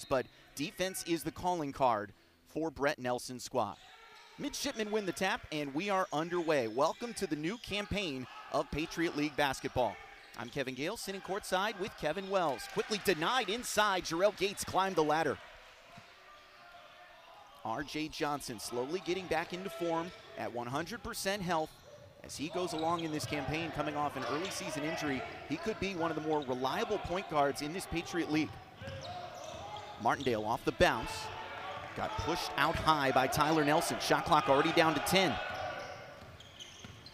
but defense is the calling card for Brett Nelson's squad. Midshipmen win the tap, and we are underway. Welcome to the new campaign of Patriot League basketball. I'm Kevin Gale, sitting courtside with Kevin Wells. Quickly denied inside, Jarrell Gates climbed the ladder. R.J. Johnson slowly getting back into form at 100% health. As he goes along in this campaign, coming off an early season injury, he could be one of the more reliable point guards in this Patriot League. Martindale off the bounce. Got pushed out high by Tyler Nelson. Shot clock already down to 10.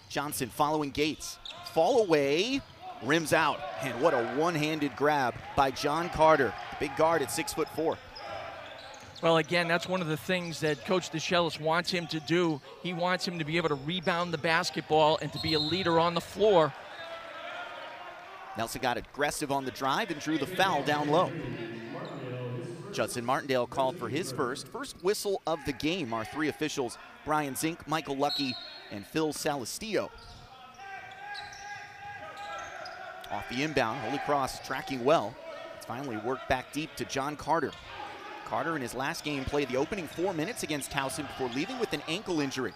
Johnson following Gates. Fall away, rims out. And what a one-handed grab by John Carter, the big guard at 6'4". Well, again, that's one of the things that Coach DeChellis wants him to do. He wants him to be able to rebound the basketball and to be a leader on the floor. Nelson got aggressive on the drive and drew the foul down low. Judson Martindale called for his first whistle of the game. Our three officials, Brian Zink, Michael Lucky, and Phil Salestillo. Off the inbound, Holy Cross tracking well. It's finally worked back deep to John Carter. Carter in his last game played the opening 4 minutes against Towson before leaving with an ankle injury.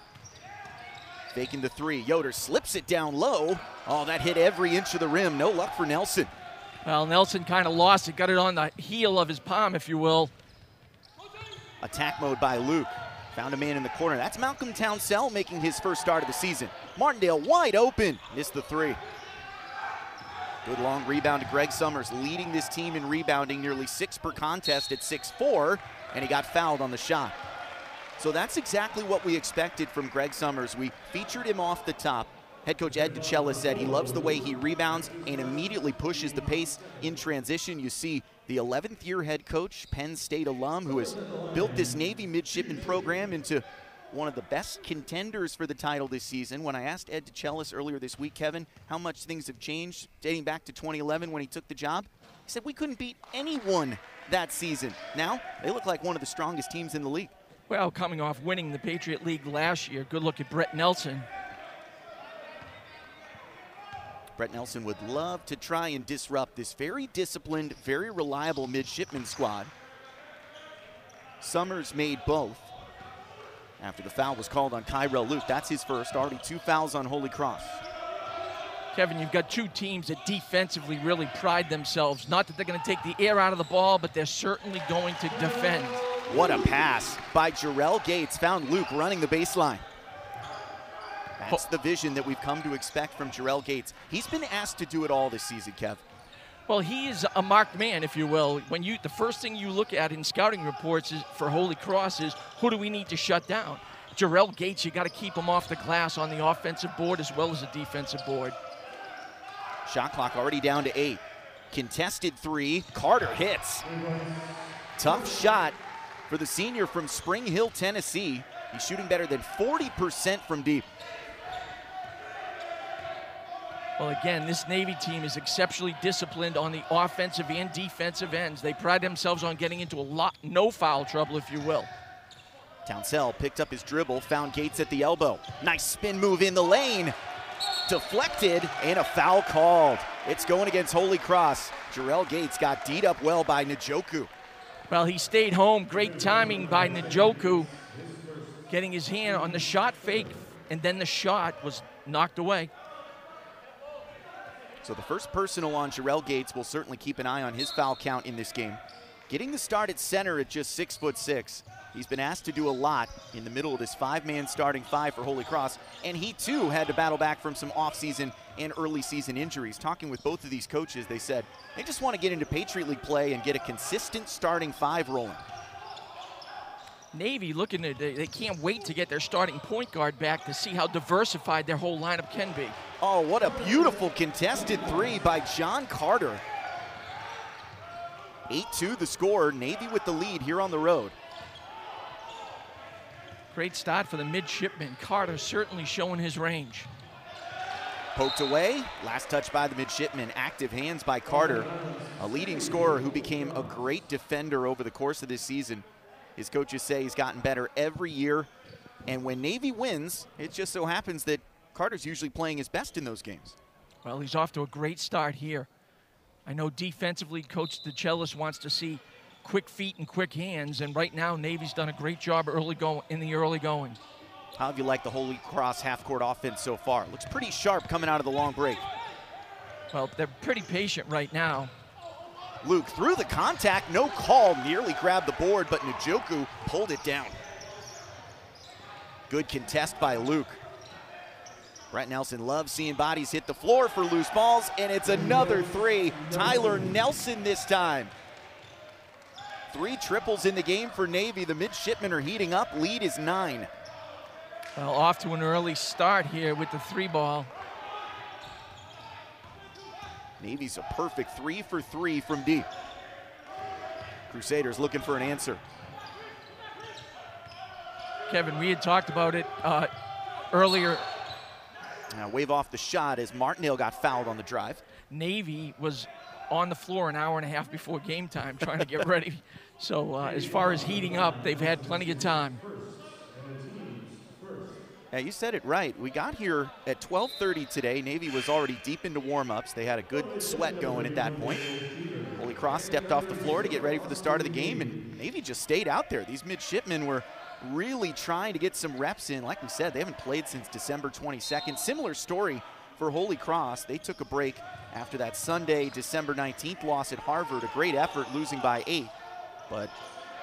Faking the three, Yoder slips it down low. Oh, that hit every inch of the rim. No luck for Nelson. Well, Nelson kind of lost it, got it on the heel of his palm, if you will. Attack mode by Luke. Found a man in the corner. That's Malcolm Townsell making his first start of the season. Martindale wide open. Missed the three. Good long rebound to Greg Summers, leading this team in rebounding, nearly 6 per contest at 6'4", and he got fouled on the shot. So that's exactly what we expected from Greg Summers. We featured him off the top. Head coach Ed DeChellis said he loves the way he rebounds and immediately pushes the pace in transition. You see the 11th year head coach, Penn State alum, who has built this Navy midshipman program into one of the best contenders for the title this season. When I asked Ed DeChellis earlier this week, Kevin, how much things have changed dating back to 2011 when he took the job, he said we couldn't beat anyone that season. Now they look like one of the strongest teams in the league. Well, coming off winning the Patriot League last year, good look at Brett Nelson. Brett Nelson would love to try and disrupt this very disciplined, very reliable midshipman squad. Summers made both after the foul was called on Kyrell Luke. That's his first, already 2 fouls on Holy Cross. Kevin, you've got two teams that defensively really pride themselves. Not that they're going to take the air out of the ball, but they're certainly going to defend. What a pass by Jarrell Gates. Found Luke running the baseline. That's the vision that we've come to expect from Jarrell Gates. He's been asked to do it all this season, Kev. Well, he is a marked man, if you will. When the first thing you look at in scouting reports for Holy Cross is who do we need to shut down? Jarrell Gates, you got to keep him off the glass on the offensive board as well as the defensive board. Shot clock already down to 8. Contested three, Carter hits. Tough shot for the senior from Spring Hill, Tennessee. He's shooting better than 40% from deep. Well, again, this Navy team is exceptionally disciplined on the offensive and defensive ends. They pride themselves on getting into no foul trouble, if you will. Townsell picked up his dribble, found Gates at the elbow. Nice spin move in the lane. Deflected, and a foul called. It's going against Holy Cross. Jarrell Gates got D'd up well by Njoku. Well, he stayed home. Great timing by Njoku, getting his hand on the shot fake, and then the shot was knocked away. So the first personal on Jarrell Gates. Will certainly keep an eye on his foul count in this game. Getting the start at center at just 6'6". He's been asked to do a lot in the middle of this 5-man starting five for Holy Cross, and he too had to battle back from some off-season and early season injuries. Talking with both of these coaches, they said they just want to get into Patriot League play and get a consistent starting five rolling. Navy looking at they can't wait to get their starting point guard back to see how diversified their whole lineup can be. Oh, what a beautiful contested three by John Carter. 8-2 the score. Navy with the lead here on the road. Great start for the midshipman. Carter certainly showing his range. Poked away. Last touch by the midshipman. Active hands by Carter, a leading scorer who became a great defender over the course of this season. His coaches say he's gotten better every year. And when Navy wins, it just so happens that Carter's usually playing his best in those games. Well, he's off to a great start here. I know defensively, Coach DeChellis wants to see quick feet and quick hands, and right now Navy's done a great job in the early going. How have you liked the Holy Cross half-court offense so far? Looks pretty sharp coming out of the long break. Well, they're pretty patient right now. Luke through the contact, no call, nearly grabbed the board, but Njoku pulled it down. Good contest by Luke. Brett Nelson loves seeing bodies hit the floor for loose balls, and it's another three. Tyler Nelson this time. 3 triples in the game for Navy. The midshipmen are heating up. Lead is 9. Well, off to an early start here with the 3-ball. Navy's a perfect 3 for 3 from deep. Crusaders looking for an answer. Kevin, we had talked about it earlier. Now wave off the shot as Martindale got fouled on the drive. Navy was on the floor an hour and a half before game time trying to get ready. So as far as heating up, they've had plenty of time. Yeah, you said it right. We got here at 12:30 today. Navy was already deep into warm-ups. They had a good sweat going at that point. Holy Cross stepped off the floor to get ready for the start of the game, and Navy just stayed out there. These midshipmen were really trying to get some reps in. Like we said, they haven't played since December 22nd. Similar story for Holy Cross. They took a break after that Sunday, December 19th loss at Harvard. A great effort, losing by 8. But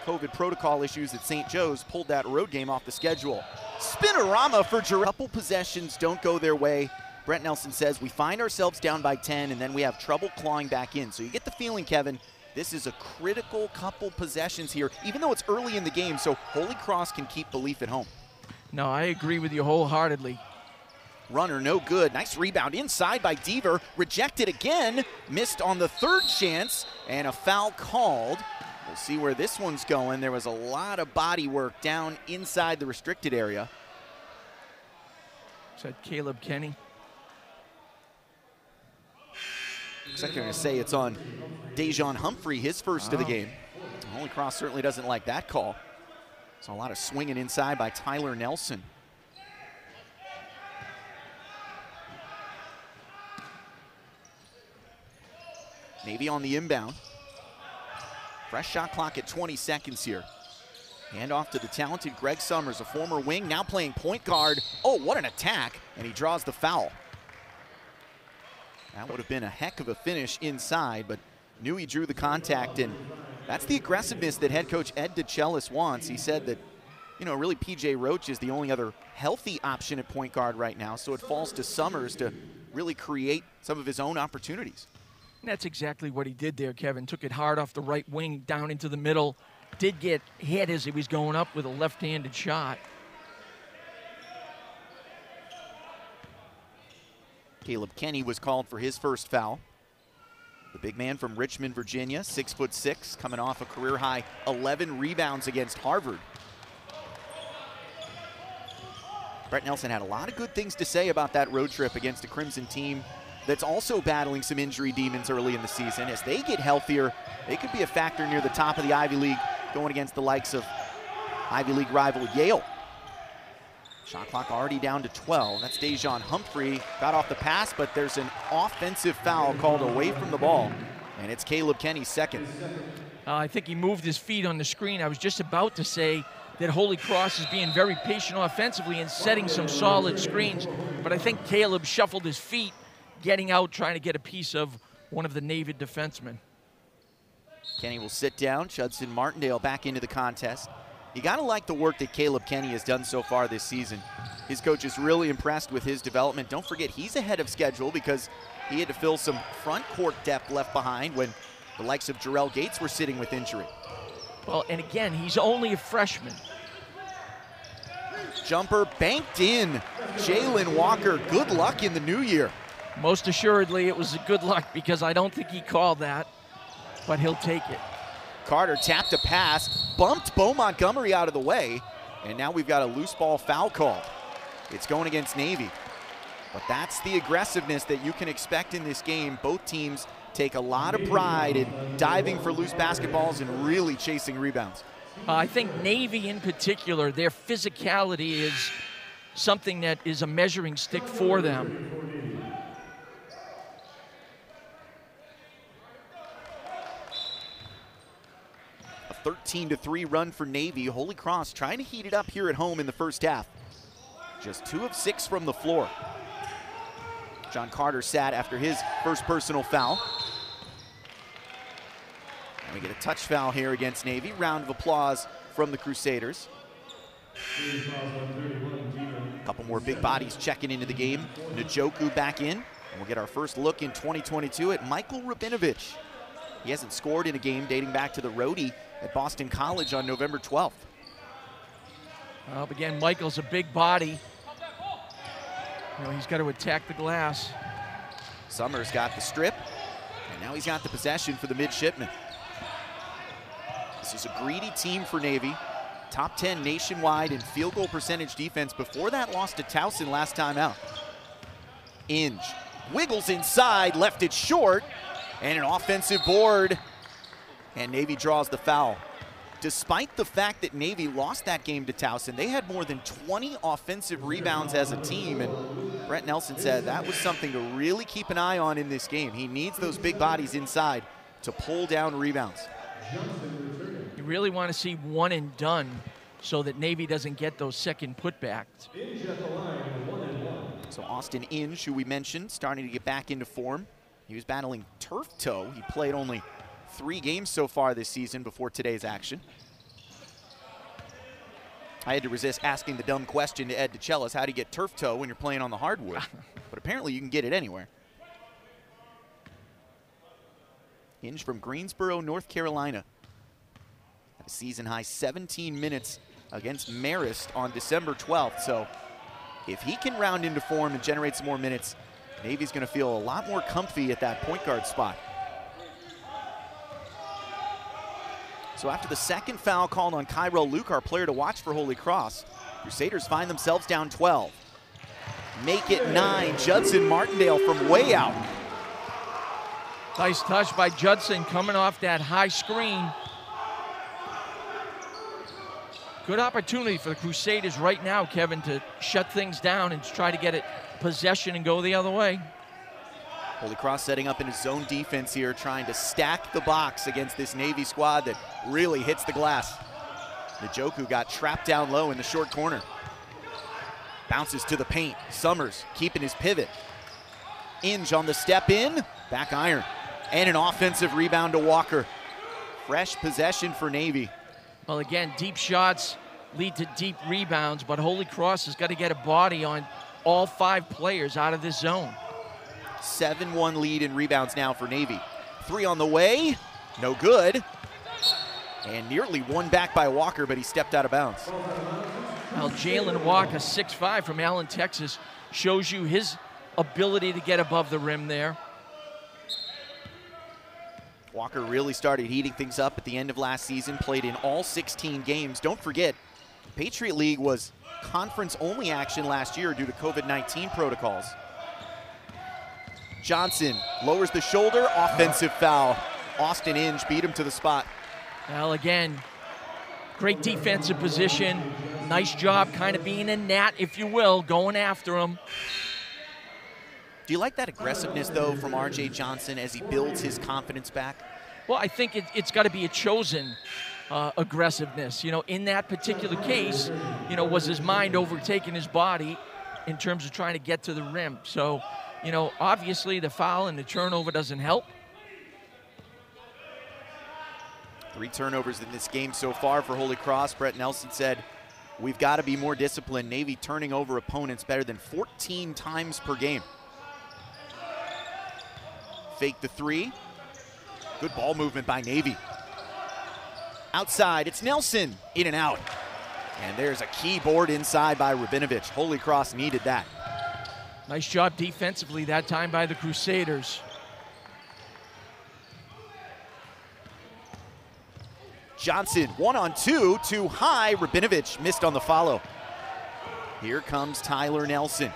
COVID protocol issues at St. Joe's pulled that road game off the schedule. Spinorama for Jarrell. Couple possessions don't go their way. Brett Nelson says we find ourselves down by 10 and then we have trouble clawing back in. So you get the feeling, Kevin, this is a critical couple possessions here, even though it's early in the game, so Holy Cross can keep belief at home. No, I agree with you wholeheartedly. Runner no good. Nice rebound inside by Deaver. Rejected again. Missed on the 3rd chance and a foul called. We'll see where this one's going. There was a lot of body work down inside the restricted area. Is that Caleb Kenny? Looks like they're going to say it's on Dejon Humphrey, his first of the game. Holy Cross certainly doesn't like that call. Saw a lot of swinging inside by Tyler Nelson. Navy on the inbound. Fresh shot clock at 20 seconds here. Hand off to the talented Greg Summers, a former wing, now playing point guard. Oh, what an attack, and he draws the foul. That would have been a heck of a finish inside, but knew he drew the contact, and that's the aggressiveness that head coach Ed DeChellis wants. He said that, you know, really P.J. Roach is the only other healthy option at point guard right now, so it falls to Summers to really create some of his own opportunities. And that's exactly what he did there, Kevin. Took it hard off the right wing down into the middle. Did get hit as he was going up with a left-handed shot. Caleb Kenny was called for his first foul. The big man from Richmond, Virginia, 6'6", coming off a career-high 11 rebounds against Harvard. Brett Nelson had a lot of good things to say about that road trip against a Crimson team that's also battling some injury demons early in the season. As they get healthier, they could be a factor near the top of the Ivy League, going against the likes of Ivy League rival Yale. Shot clock already down to 12. That's Dejon Humphrey. Got off the pass, but there's an offensive foul called away from the ball, and it's Caleb Kenny's second. I think he moved his feet on the screen. I was just about to say that Holy Cross is being very patient offensively and setting some solid screens, but I think Caleb shuffled his feet, getting out, trying to get a piece of one of the Navy defensemen. Kenny will sit down. Judson Martindale back into the contest. You got to like the work that Caleb Kenny has done so far this season. His coach is really impressed with his development. Don't forget, he's ahead of schedule because he had to fill some front court depth left behind when the likes of Jarrell Gates were sitting with injury. Well, and again, he's only a freshman. Jumper banked in. Jalen Walker, good luck in the new year. Most assuredly, it was a good luck because I don't think he called that, but he'll take it. Carter tapped a pass, bumped Bo Montgomery out of the way, and now we've got a loose ball foul call. It's going against Navy. But that's the aggressiveness that you can expect in this game. Both teams take a lot of pride in diving for loose basketballs and really chasing rebounds. I think Navy in particular, their physicality is something that is a measuring stick for them. 13-3 run for Navy. Holy Cross trying to heat it up here at home in the first half. Just 2 of 6 from the floor. John Carter sat after his first personal foul. And we get a touch foul here against Navy. Round of applause from the Crusaders. A couple more big bodies checking into the game. Njoku back in. And we'll get our first look in 2022 at Michael Rabinovich. He hasn't scored in a game dating back to the roadie at Boston College on November 12th. Well, again, Michael's a big body. You know, he's got to attack the glass. Summers got the strip, and now he's got the possession for the midshipman. This is a greedy team for Navy. Top 10 nationwide in field goal percentage defense. Before that, lost to Towson last time out. Inge wiggles inside, left it short, and an offensive board. And Navy draws the foul. Despite the fact that Navy lost that game to Towson, they had more than 20 offensive rebounds as a team, and Brett Nelson said that was something to really keep an eye on in this game. He needs those big bodies inside to pull down rebounds. You really want to see one and done so that Navy doesn't get those second putbacks. So Austin Inge, who we mentioned, starting to get back into form. He was battling turf toe. He played only 3 games so far this season before today's action. I had to resist asking the dumb question to Ed DeCellis, how do you get turf toe when you're playing on the hardwood? But apparently you can get it anywhere. Inge from Greensboro, North Carolina. Had a season-high 17 minutes against Marist on December 12th. So if he can round into form and generate some more minutes, Navy's going to feel a lot more comfy at that point guard spot. So after the second foul called on Kyrell Luke, our player to watch for Holy Cross, Crusaders find themselves down 12. Make it 9. Judson Martindale from way out. Nice touch by Judson coming off that high screen. Good opportunity for the Crusaders right now, Kevin, to shut things down and try to get it possession and go the other way. Holy Cross setting up in his zone defense here, trying to stack the box against this Navy squad that really hits the glass. Njoku got trapped down low in the short corner. Bounces to the paint. Summers keeping his pivot. Inge on the step in, back iron. And an offensive rebound to Walker. Fresh possession for Navy. Well, again, deep shots lead to deep rebounds, but Holy Cross has got to get a body on all 5 players out of this zone. 7-1 lead in rebounds now for Navy. 3 on the way, no good. And nearly won back by Walker, but he stepped out of bounds. Well, Jalen Walker, 6'5" from Allen, Texas, shows you his ability to get above the rim there. Walker really started heating things up at the end of last season, played in all 16 games. Don't forget, Patriot League was conference-only action last year due to COVID-19 protocols. Johnson lowers the shoulder, offensive foul. Austin Inge beat him to the spot. Well, again, great defensive position. Nice job kind of being a gnat, if you will, going after him. Do you like that aggressiveness, though, from R.J. Johnson as he builds his confidence back? Well, I think it's got to be a chosen aggressiveness. You know, in that particular case, you know, was his mind overtaking his body in terms of trying to get to the rim. So, you know, obviously the foul and the turnover doesn't help. 3 turnovers in this game so far for Holy Cross. Brett Nelson said, we've got to be more disciplined. Navy turning over opponents better than 14 times per game. Fake the 3. Good ball movement by Navy. Outside, it's Nelson, in and out. And there's a key board inside by Rabinovich. Holy Cross needed that. Nice job defensively that time by the Crusaders. Johnson, 1-on-2, too high. Rabinovich missed on the follow. Here comes Tyler Nelson.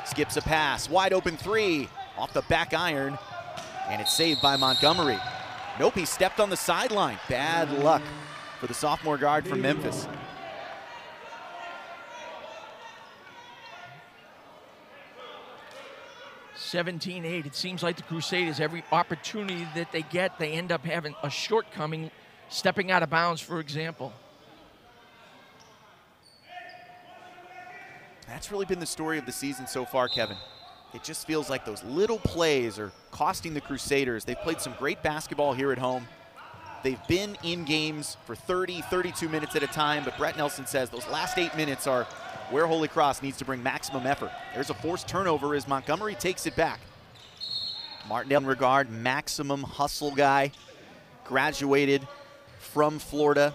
Skips a pass, wide open 3, off the back iron, and it's saved by Montgomery. Nope, he stepped on the sideline. Bad luck for the sophomore guard from Memphis. (17-8). It seems like the Crusaders, every opportunity that they get, they end up having a shortcoming Stepping out of bounds, for example. That's really been the story of the season so far, Kevin. It just feels like those little plays are costing the Crusaders. They've played some great basketball here at home. They've been in games for 30, 32 minutes at a time, but Brett Nelson says those last 8 minutes are where Holy Cross needs to bring maximum effort. There's a forced turnover as Montgomery takes it back. Martindale, in regard, maximum hustle guy, graduated from Florida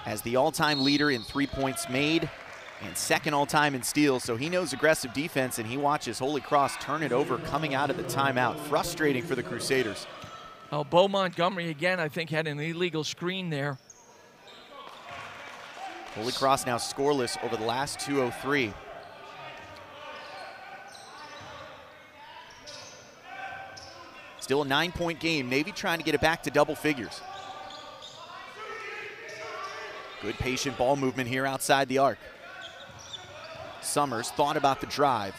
as the all-time leader in 3 points made and second all-time in steals, so he knows aggressive defense, and he watches Holy Cross turn it over coming out of the timeout. Frustrating for the Crusaders. Oh, Bo Montgomery, again, I think had an illegal screen there. Holy Cross now scoreless over the last 2:03. Still a 9-point game. Navy trying to get it back to double figures. Good patient ball movement here outside the arc. Summers thought about the drive.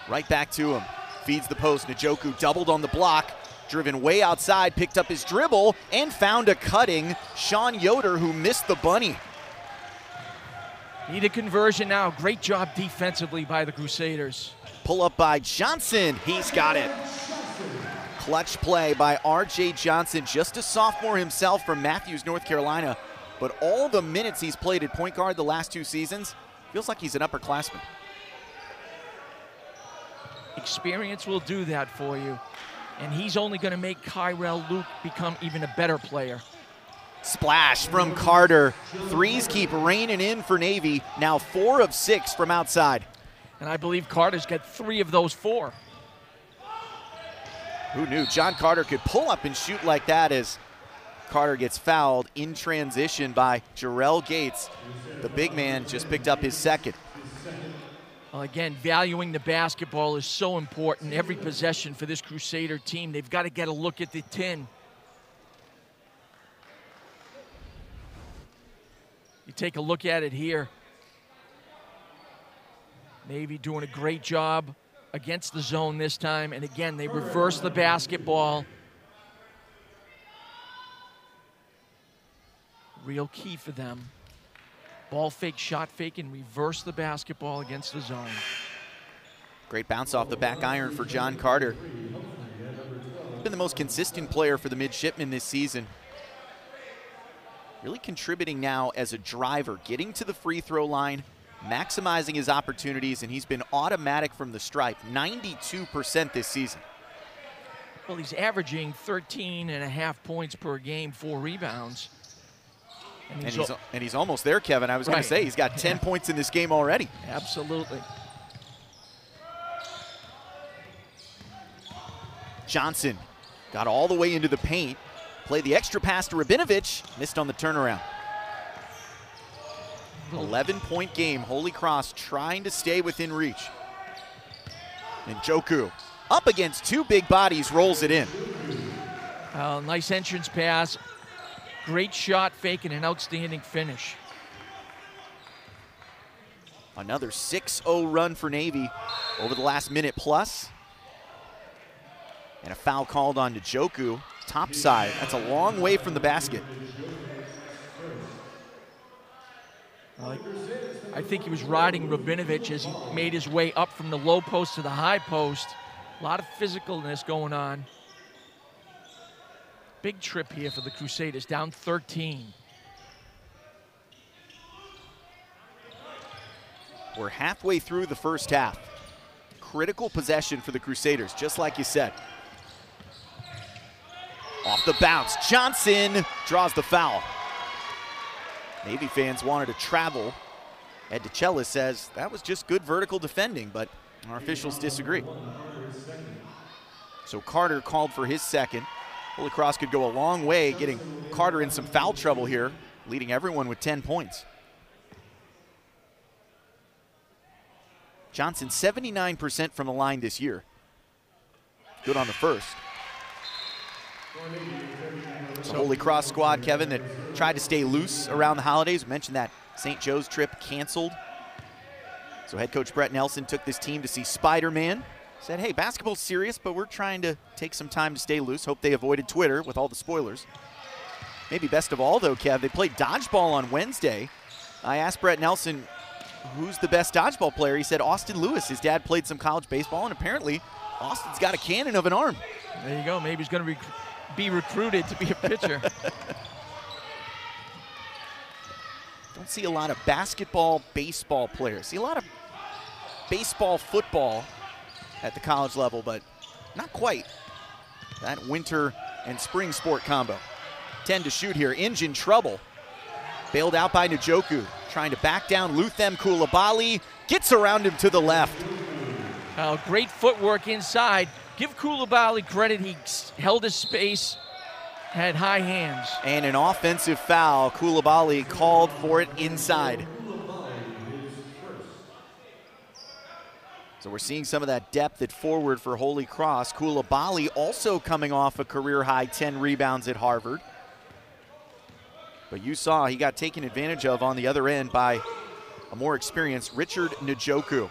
Right back to him. Feeds the post. Njoku doubled on the block. Driven way outside, picked up his dribble, and found a cutting Sean Yoder, who missed the bunny. Need a conversion now. Great job defensively by the Crusaders. Pull up by Johnson. He's got it. Clutch play by R.J. Johnson, just a sophomore himself from Matthews, North Carolina. But all the minutes he's played at point guard the last 2 seasons, feels like he's an upperclassman. Experience will do that for you. And he's only going to make Kyrell Luke become even a better player. Splash from Carter. Threes keep raining in for Navy. Now 4 of 6 from outside. And I believe Carter's got 3 of those 4. Who knew John Carter could pull up and shoot like that as Carter gets fouled in transition by Jarrell Gates. The big man just picked up his second. Well, again, valuing the basketball is so important. Every possession for this Crusader team, they've got to get a look at the 10. You take a look at it here. Navy doing a great job against the zone this time. And again, they reverse the basketball. Real key for them. Ball fake, shot fake, and reverse the basketball against the zone. Great bounce off the back iron for John Carter. He's been the most consistent player for the midshipmen this season. Really contributing now as a driver, getting to the free throw line, maximizing his opportunities, and he's been automatic from the stripe, 92% this season. Well, he's averaging 13.5 points per game, 4 rebounds. And he's almost there, Kevin. I was going to say, he's got 10 points in this game already. Absolutely. Johnson got all the way into the paint, played the extra pass to Rabinovich, missed on the turnaround. 11-point game. Holy Cross trying to stay within reach. And Njoku up against 2 big bodies, rolls it in. Nice entrance pass. Great shot fake and an outstanding finish. Another 6-0 run for Navy over the last minute plus. And a foul called on Njoku, top side. That's a long way from the basket. I think he was riding Rabinovich as he made his way up from the low post to the high post. A lot of physicalness going on. Big trip here for the Crusaders, down 13. We're halfway through the first half. Critical possession for the Crusaders, just like you said. Off the bounce, Johnson draws the foul. Navy fans wanted to travel. Ed DeCellis says that was just good vertical defending, but our officials disagree. So Carter called for his second. Holy Cross could go a long way getting Carter in some foul trouble here, leading everyone with 10 points. Johnson, 79% from the line this year. Good on the first. It's a Holy Cross squad, Kevin, that tried to stay loose around the holidays. We mentioned that St. Joe's trip canceled. So head coach Brett Nelson took this team to see Spider-Man. Said, hey, basketball's serious, but we're trying to take some time to stay loose. Hope they avoided Twitter with all the spoilers. Maybe best of all, though, Kev, they played dodgeball on Wednesday. I asked Brett Nelson, who's the best dodgeball player? He said Austin Lewis. His dad played some college baseball, and apparently Austin's got a cannon of an arm. There you go. Maybe he's going to be recruited to be a pitcher. Don't see a lot of basketball, baseball players. See a lot of baseball, football at the college level, but not quite that winter and spring sport combo. 10 to shoot here. Inge in trouble. Bailed out by Njoku. Trying to back down Luthem Coulibaly. Gets around him to the left. Great footwork inside. Give Coulibaly credit. He held his space, had high hands. And an offensive foul. Coulibaly called for it inside. So we're seeing some of that depth at forward for Holy Cross. Coulibaly also coming off a career-high 10 rebounds at Harvard. But you saw he got taken advantage of on the other end by a more experienced Richard Njoku.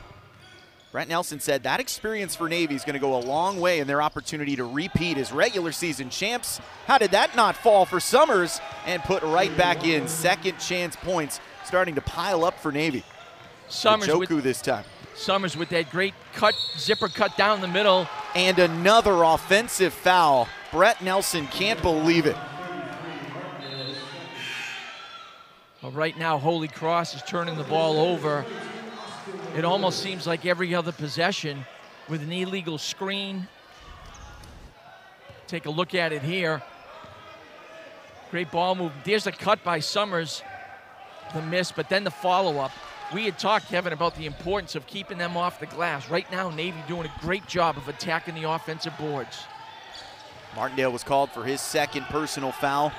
Brett Nelson said that experience for Navy is going to go a long way in their opportunity to repeat as regular season champs. How did that not fall for Summers and put right back in? Second chance points starting to pile up for Navy. Njoku this time. Summers with that great cut, zipper cut down the middle. And another offensive foul. Brett Nelson can't believe it. Well, right now, Holy Cross is turning the ball over. It almost seems like every other possession with an illegal screen. Take a look at it here. Great ball move. There's a cut by Summers, the miss, but then the follow-up. We had talked, Kevin, about the importance of keeping them off the glass. Right now, Navy doing a great job of attacking the offensive boards. Martindale was called for his second personal foul.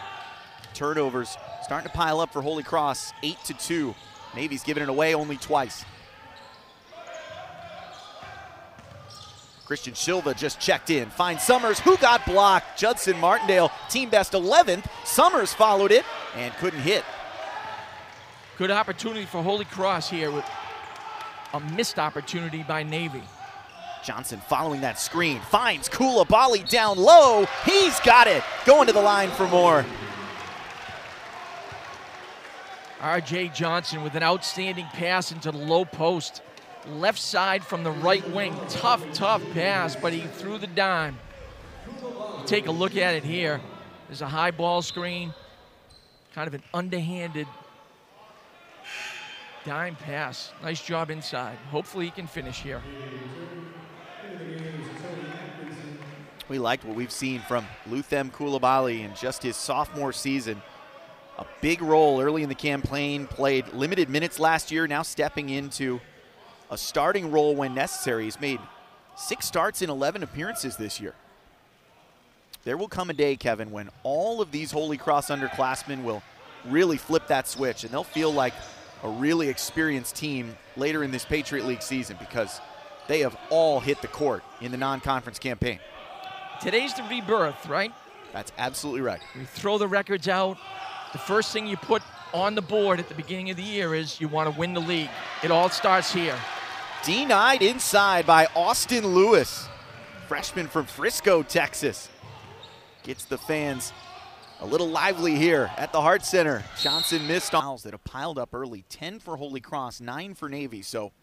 Turnovers starting to pile up for Holy Cross, 8-2. Navy's given it away only twice. Christian Silva just checked in, finds Summers, who got blocked. Judson Martindale, team best 11th. Summers followed it and couldn't hit. Good opportunity for Holy Cross here with a missed opportunity by Navy. Johnson following that screen, finds Coulibaly down low. He's got it, going to the line for more. R.J. Johnson with an outstanding pass into the low post. Left side from the right wing. Tough pass, but he threw the dime. Take a look at it here. There's a high ball screen. Kind of an underhanded dime pass. Nice job inside. Hopefully he can finish here. We liked what we've seen from Luthem Coulibaly in just his sophomore season. A big role early in the campaign, played limited minutes last year, now stepping into a starting role when necessary. He's made 6 starts in 11 appearances this year. There will come a day, Kevin, when all of these Holy Cross underclassmen will really flip that switch, and they'll feel like a really experienced team later in this Patriot League season because they have all hit the court in the non-conference campaign. Today's the rebirth, right? That's absolutely right. We throw the records out. The first thing you put on the board at the beginning of the year is you want to win the league. It all starts here. Denied inside by Austin Lewis, freshman from Frisco, Texas. Gets the fans a little lively here at the Hart Center. Johnson missed fouls that have piled up early. 10 for Holy Cross, 9 for Navy. So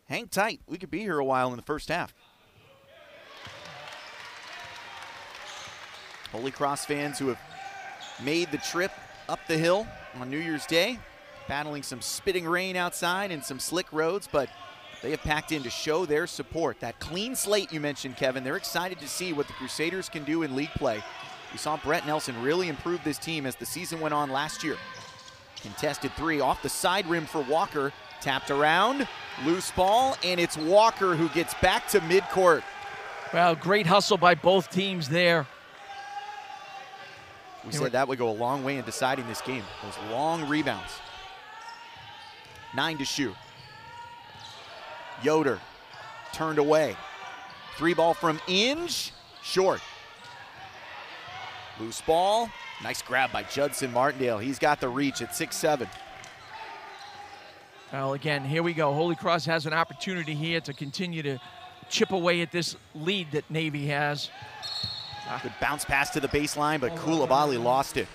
hang tight. We could be here a while in the first half. Holy Cross fans who have made the trip up the hill on New Year's Day, battling some spitting rain outside and some slick roads, but they have packed in to show their support. That clean slate you mentioned, Kevin, they're excited to see what the Crusaders can do in league play. We saw Brett Nelson really improve this team as the season went on last year. Contested 3 off the side rim for Walker. Tapped around, loose ball, and it's Walker who gets back to midcourt. Well, great hustle by both teams there. We said that would go a long way in deciding this game. Those long rebounds. 9 to shoot. Yoder turned away. 3 ball from Inge, short. Loose ball, nice grab by Judson Martindale. He's got the reach at 6'7". Well, again, here we go. Holy Cross has an opportunity here to continue to chip away at this lead that Navy has. Good bounce pass to the baseline, but Coulibaly lost it.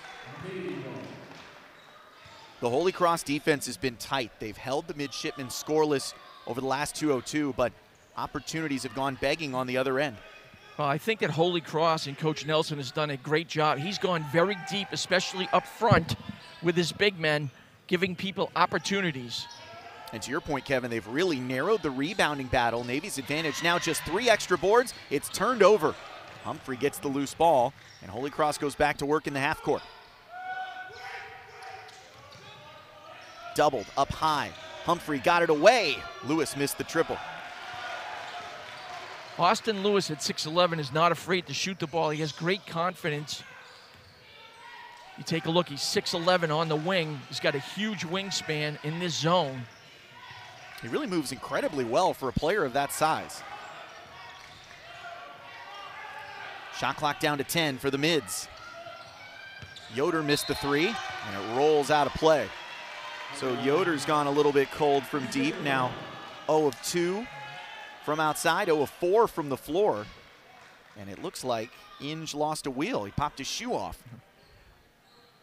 The Holy Cross defense has been tight. They've held the midshipmen scoreless over the last 2:02, but opportunities have gone begging on the other end. Well, I think that Holy Cross and Coach Nelson has done a great job. He's gone very deep, especially up front with his big men, giving people opportunities. And to your point, Kevin, they've really narrowed the rebounding battle. Navy's advantage now just 3 extra boards. It's turned over. Humphrey gets the loose ball, and Holy Cross goes back to work in the half court. Doubled up high. Humphrey got it away. Lewis missed the triple. Austin Lewis at 6'11" is not afraid to shoot the ball. He has great confidence. You take a look, he's 6'11" on the wing. He's got a huge wingspan in this zone. He really moves incredibly well for a player of that size. Shot clock down to 10 for the Mids. Yoder missed the 3, and it rolls out of play. So Yoder's gone a little bit cold from deep. Now 0 of 2 from outside, 0 of 4 from the floor. And it looks like Inge lost a wheel. He popped his shoe off.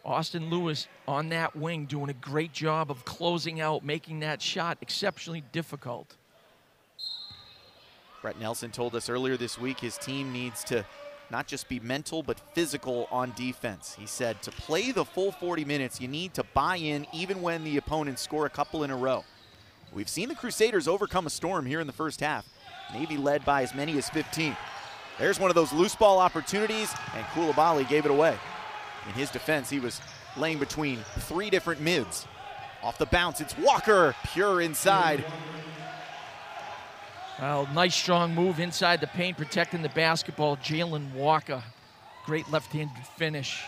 Austin Lewis on that wing doing a great job of closing out, making that shot exceptionally difficult. Brett Nelson told us earlier this week his team needs to not just be mental but physical on defense. He said to play the full 40 minutes, you need to buy in even when the opponents score a couple in a row. We've seen the Crusaders overcome a storm here in the first half. Navy led by as many as 15. There's one of those loose ball opportunities, and Koulibaly gave it away. In his defense, he was laying between 3 different mids. Off the bounce, it's Walker, pure inside. Well, nice strong move inside the paint, protecting the basketball. Jalen Walker, great left-handed finish.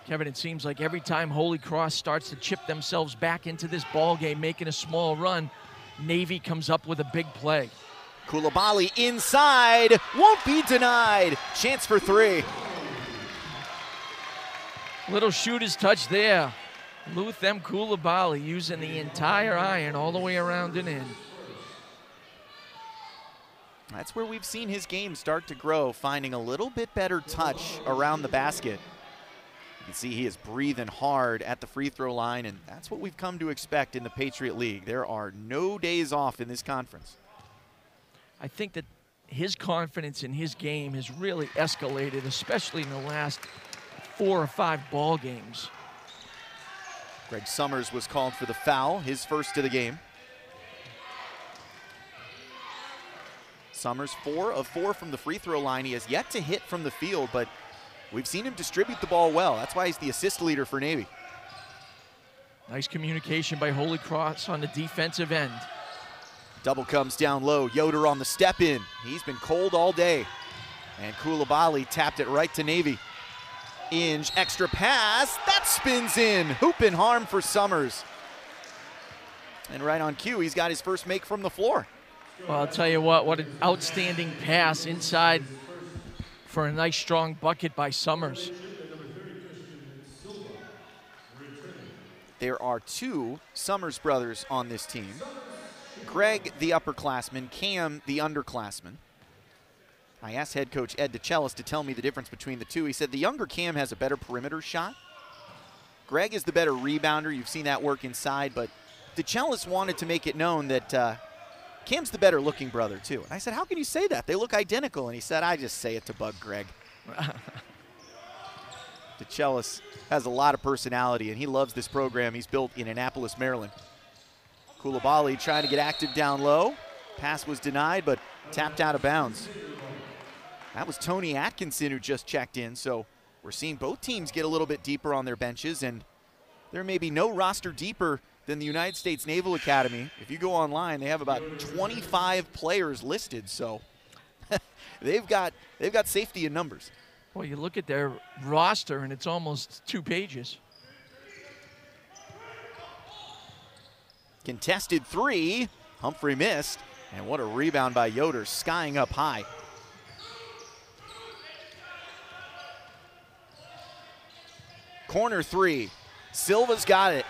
Kevin, it seems like every time Holy Cross starts to chip themselves back into this ball game, making a small run, Navy comes up with a big play. Koulibaly inside, won't be denied. Chance for 3. Little shooter's touch there. Luthem Koulibaly using the entire iron all the way around and in. That's where we've seen his game start to grow, finding a little bit better touch around the basket. You can see he is breathing hard at the free throw line, and that's what we've come to expect in the Patriot League. There are no days off in this conference. I think that his confidence in his game has really escalated, especially in the last 4 or 5 ball games. Greg Summers was called for the foul, his first of the game. Summers 4 of 4 from the free throw line. He has yet to hit from the field, but we've seen him distribute the ball well. That's why he's the assist leader for Navy. Nice communication by Holy Cross on the defensive end. Double comes down low. Yoder on the step in. He's been cold all day. And Koulibaly tapped it right to Navy. Inge, extra pass. That spins in. Hoop and harm for Summers. And right on cue, he's got his first make from the floor. Well, I'll tell you what an outstanding pass inside for a nice strong bucket by Summers. There are 2 Summers brothers on this team. Greg, the upperclassman, Cam, the underclassman. I asked head coach Ed DeCellis to tell me the difference between the 2. He said the younger Cam has a better perimeter shot. Greg is the better rebounder. You've seen that work inside, but DeCellis wanted to make it known that Cam's the better looking brother too. And I said, how can you say that? They look identical. And he said, I just say it to bug Greg. DeCellis has a lot of personality, and he loves this program he's built in Annapolis, Maryland. Koulibaly trying to get active down low. Pass was denied, but tapped out of bounds. That was Tony Atkinson who just checked in, so we're seeing both teams get a little bit deeper on their benches, and there may be no roster deeper than the United States Naval Academy. If you go online, they have about 25 players listed, so they've got safety in numbers. Well, you look at their roster, and it's almost 2 pages. Contested 3, Humphrey missed, and what a rebound by Yoder, skying up high. Corner 3, Silva's got it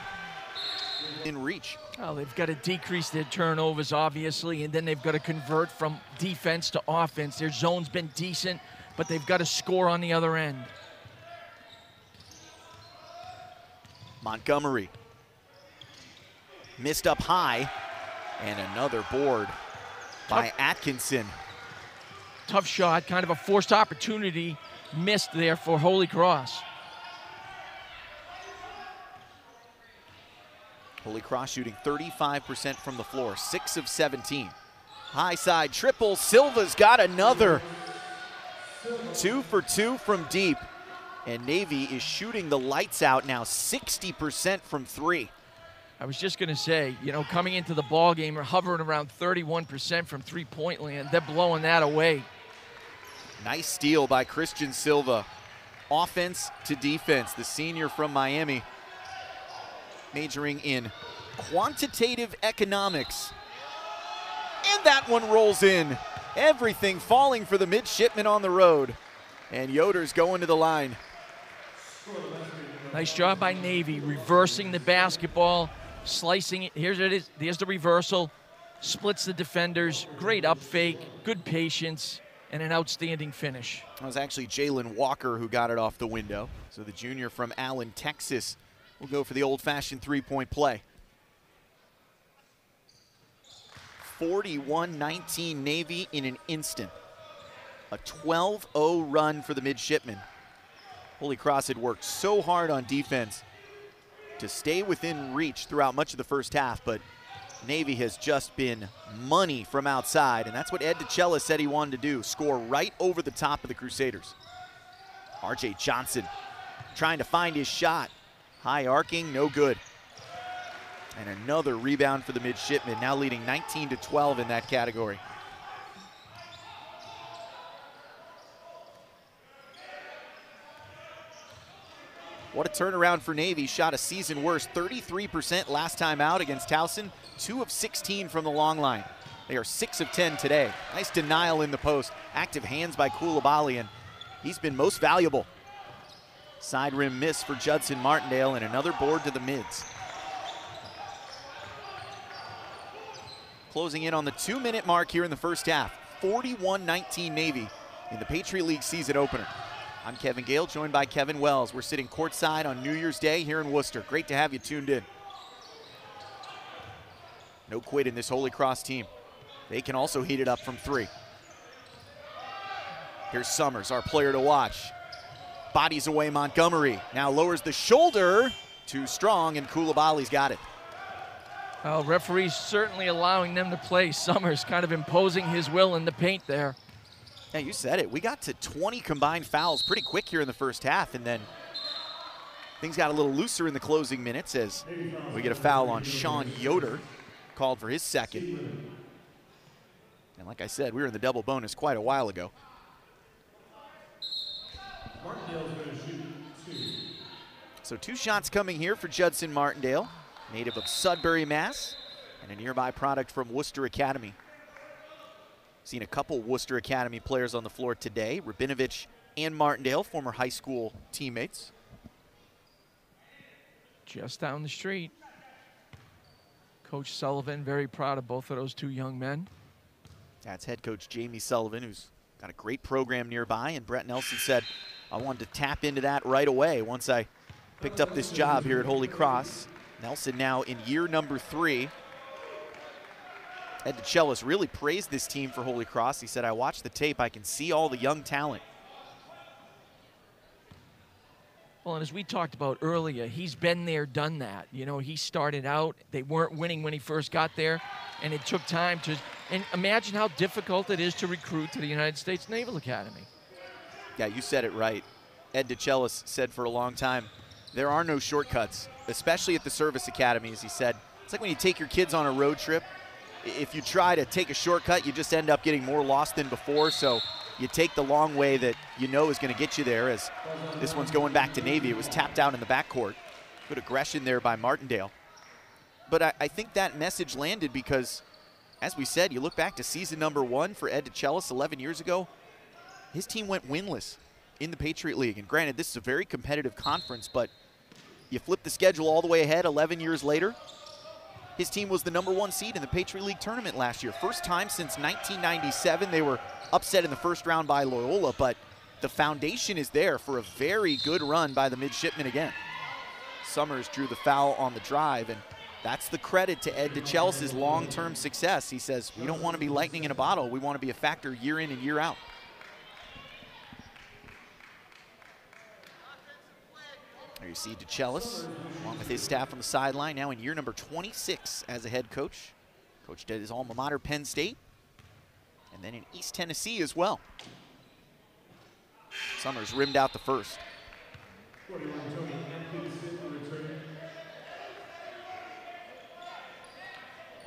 in reach. Well, they've got to decrease their turnovers, obviously, and then they've got to convert from defense to offense. Their zone's been decent. but they've got to score on the other end. Montgomery missed up high, and another board by Atkinson. Tough shot, kind of a forced opportunity missed there for Holy Cross. Holy Cross shooting 35% from the floor, 6 of 17. High side triple, Silva's got another. 2 for 2 from deep. And Navy is shooting the lights out now, 60% from 3. I was just going to say, you know, coming into the ball game, we're hovering around 31% from three-point land. They're blowing that away. Nice steal by Christian Silva. Offense to defense, the senior from Miami, majoring in quantitative economics. And that one rolls in. Everything falling for the midshipman on the road. And Yoder's going to the line. Nice job by Navy, reversing the basketball, slicing it. Here's it is. There's the reversal. Splits the defenders. Great up fake, good patience, and an outstanding finish. It was actually Jalen Walker who got it off the window. So the junior from Allen, Texas, will go for the old-fashioned three-point play. 41-19 Navy in an instant. A 12-0 run for the midshipmen. Holy Cross had worked so hard on defense to stay within reach throughout much of the first half, but Navy has just been money from outside, and that's what Ed DeCella said he wanted to do, score right over the top of the Crusaders. RJ Johnson trying to find his shot. High arcing, no good. And another rebound for the midshipmen, now leading 19-12 in that category. What a turnaround for Navy. Shot a season worst, 33% last time out against Towson, 2 of 16 from the long line. They are 6 of 10 today. Nice denial in the post. Active hands by Koulibaly, and he's been most valuable. Side rim miss for Judson Martindale, and another board to the mids. Closing in on the 2-minute mark here in the first half. 41-19 Navy in the Patriot League season opener. I'm Kevin Gale, joined by Kevin Wells. We're sitting courtside on New Year's Day here in Worcester. Great to have you tuned in. No quit in this Holy Cross team. They can also heat it up from 3. Here's Summers, our player to watch. Bodies away Montgomery. Now lowers the shoulder. Too strong, and Koulibaly's got it. Well, referee's certainly allowing them to play. Summers kind of imposing his will in the paint there. Yeah, you said it. We got to 20 combined fouls pretty quick here in the first half, and then things got a little looser in the closing minutes as we get a foul on Sean Yoder, called for his second. And like I said, we were in the double bonus quite a while ago. So 2 shots coming here for Judson Martindale, native of Sudbury, Mass, and a nearby product from Worcester Academy. Seen a couple Worcester Academy players on the floor today. Rabinovich and Martindale, former high school teammates. Just down the street. Coach Sullivan very proud of both of those 2 young men. That's head coach Jamie Sullivan, who's got a great program nearby, and Brett Nelson said, I wanted to tap into that right away once I picked up this job here at Holy Cross. Nelson now in year number 3. Ed DeCella really praised this team for Holy Cross. He said, I watched the tape, I can see all the young talent. Well, and as we talked about earlier, he's been there, done that. You know, he started out, they weren't winning when he first got there, and it took time to, and imagine how difficult it is to recruit to the United States Naval Academy. Yeah, you said it right. Ed DeCella said for a long time, there are no shortcuts, especially at the service academies. He said, it's like when you take your kids on a road trip. If you try to take a shortcut, you just end up getting more lost than before. So you take the long way that you know is going to get you there. As this one's going back to Navy. It was tapped out in the backcourt. Good aggression there by Martindale. But I think that message landed because, as we said, you look back to season number 1 for Ed DeCella 11 years ago. His team went winless in the Patriot League. And granted, this is a very competitive conference, but you flip the schedule all the way ahead 11 years later. His team was the number 1 seed in the Patriot League tournament last year. First time since 1997. They were upset in the first round by Loyola, but the foundation is there for a very good run by the midshipmen again. Summers drew the foul on the drive, and that's the credit to Ed DeChelse's long-term success. He says, we don't want to be lightning in a bottle. We want to be a factor year in and year out. There you see DeChellis, along with his staff on the sideline, now in year number 26 as a head coach. Coached at his alma mater, Penn State, and then in East Tennessee as well. Summers rimmed out the first.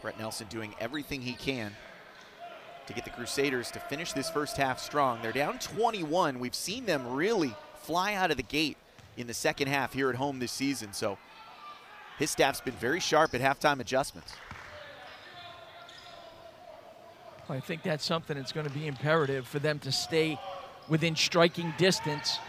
Brett Nelson doing everything he can to get the Crusaders to finish this first half strong. They're down 21. We've seen them really fly out of the gate in the second half here at home this season, so his staff's been very sharp at halftime adjustments. I think that's something that's going to be imperative for them to stay within striking distance.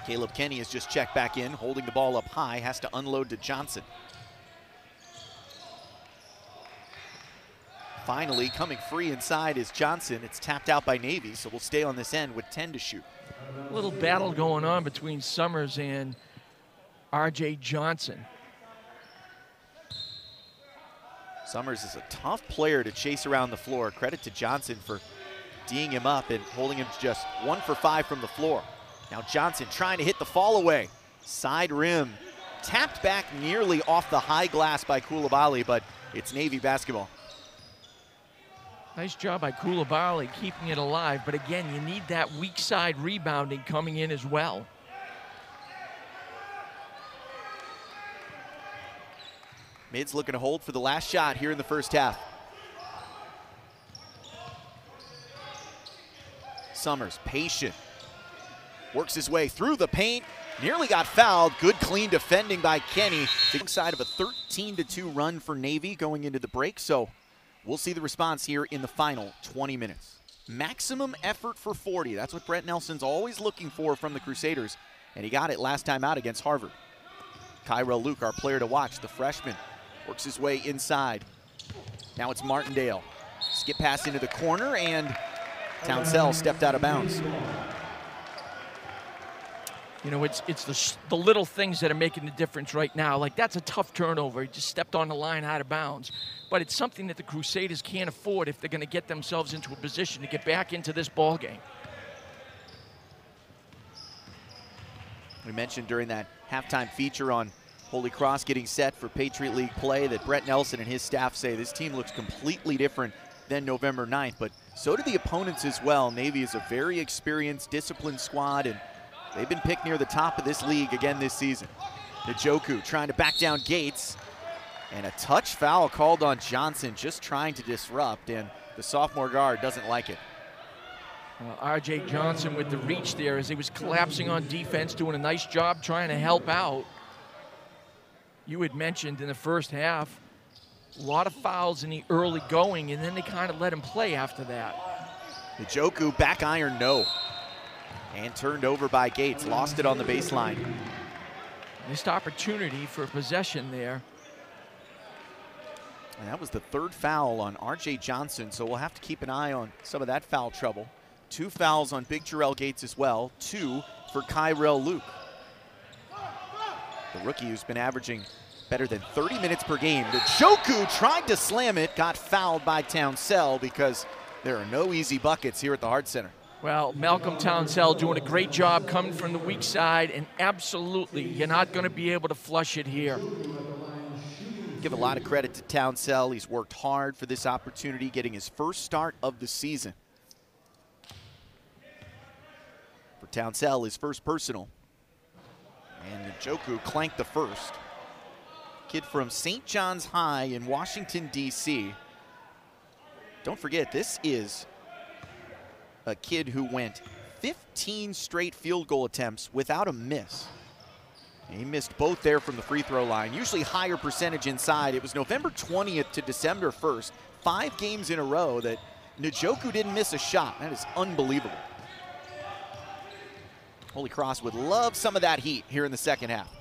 Caleb Kenny has just checked back in, holding the ball up high, has to unload to Johnson. Finally, coming free inside is Johnson. It's tapped out by Navy, so we'll stay on this end with 10 to shoot. A little battle going on between Summers and R.J. Johnson. Summers is a tough player to chase around the floor. Credit to Johnson for D'ing him up and holding him just 1 for 5 from the floor. Now Johnson trying to hit the fall away. Side rim, tapped back nearly off the high glass by Coulibaly, but it's Navy basketball. Nice job by Coulibaly keeping it alive, but again, you need that weak side rebounding coming in as well. Mids looking to hold for the last shot here in the first half. Summers, patient. Works his way through the paint. Nearly got fouled. Good clean defending by Kenny. Side of a 13-2 run for Navy going into the break. So we'll see the response here in the final 20 minutes. Maximum effort for 40. That's what Brett Nelson's always looking for from the Crusaders. And he got it last time out against Harvard. Kyrell Luke, our player to watch, the freshman, works his way inside. Now it's Martindale. Skip pass into the corner, and Townsell stepped out of bounds. You know, it's the little things that are making the difference right now. Like, that's a tough turnover. He just stepped on the line out of bounds. But it's something that the Crusaders can't afford if they're going to get themselves into a position to get back into this ball game. We mentioned during that halftime feature on Holy Cross getting set for Patriot League play that Brett Nelson and his staff say this team looks completely different than November 9th, but so do the opponents as well. Navy is a very experienced, disciplined squad, and they've been picked near the top of this league again this season. Njoku trying to back down Gates, and a touch foul called on Johnson, just trying to disrupt, and the sophomore guard doesn't like it. R.J. Johnson with the reach there as he was collapsing on defense, doing a nice job trying to help out. You had mentioned in the first half, a lot of fouls in the early going, and then they kind of let him play after that. Njoku back iron, no. And turned over by Gates, lost it on the baseline. Missed opportunity for a possession there. And that was the third foul on R.J. Johnson, so we'll have to keep an eye on some of that foul trouble. 2 fouls on Big Jarrell Gates as well, 2 for Kyrell Luke. The rookie who's been averaging better than 30 minutes per game. Njoku tried to slam it, got fouled by Townsell because there are no easy buckets here at the Hart Center. Well, Malcolm Townsell doing a great job coming from the weak side, and absolutely, you're not going to be able to flush it here. Give a lot of credit to Townsell. He's worked hard for this opportunity, getting his first start of the season. For Townsell, his first personal. And Njoku clanked the first. Kid from St. John's High in Washington, D.C. Don't forget, this is a kid who went 15 straight field goal attempts without a miss. He missed both there from the free throw line, usually higher percentage inside. It was November 20th to December 1st, 5 games in a row that Njoku didn't miss a shot. That is unbelievable. Holy Cross would love some of that heat here in the second half.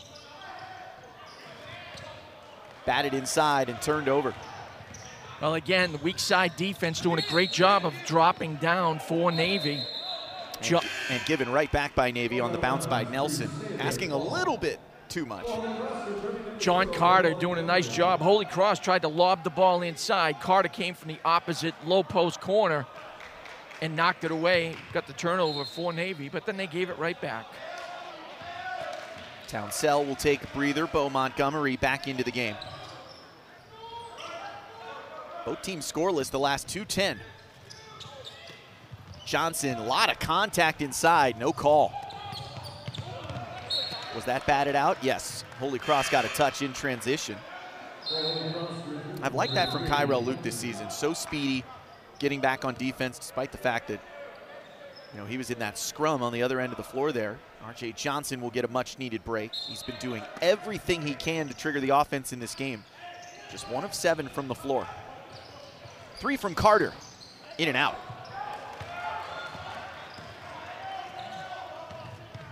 Batted inside and turned over. Well, again, the weak side defense doing a great job of dropping down for Navy. And given right back by Navy on the bounce by Nelson, asking a little bit too much. John Carter doing a nice job. Holy Cross tried to lob the ball inside. Carter came from the opposite low post corner and knocked it away. Got the turnover for Navy, but then they gave it right back. Townsell will take a breather. Bo Montgomery back into the game. Both teams scoreless the last 2:10. Johnson, a lot of contact inside, no call. Was that batted out? Yes. Holy Cross got a touch in transition. I've liked that from Kyrell Luke this season. So speedy, getting back on defense despite the fact that, you know, he was in that scrum on the other end of the floor there. RJ Johnson will get a much needed break. He's been doing everything he can to trigger the offense in this game. Just 1 of 7 from the floor. 3 from Carter, in and out.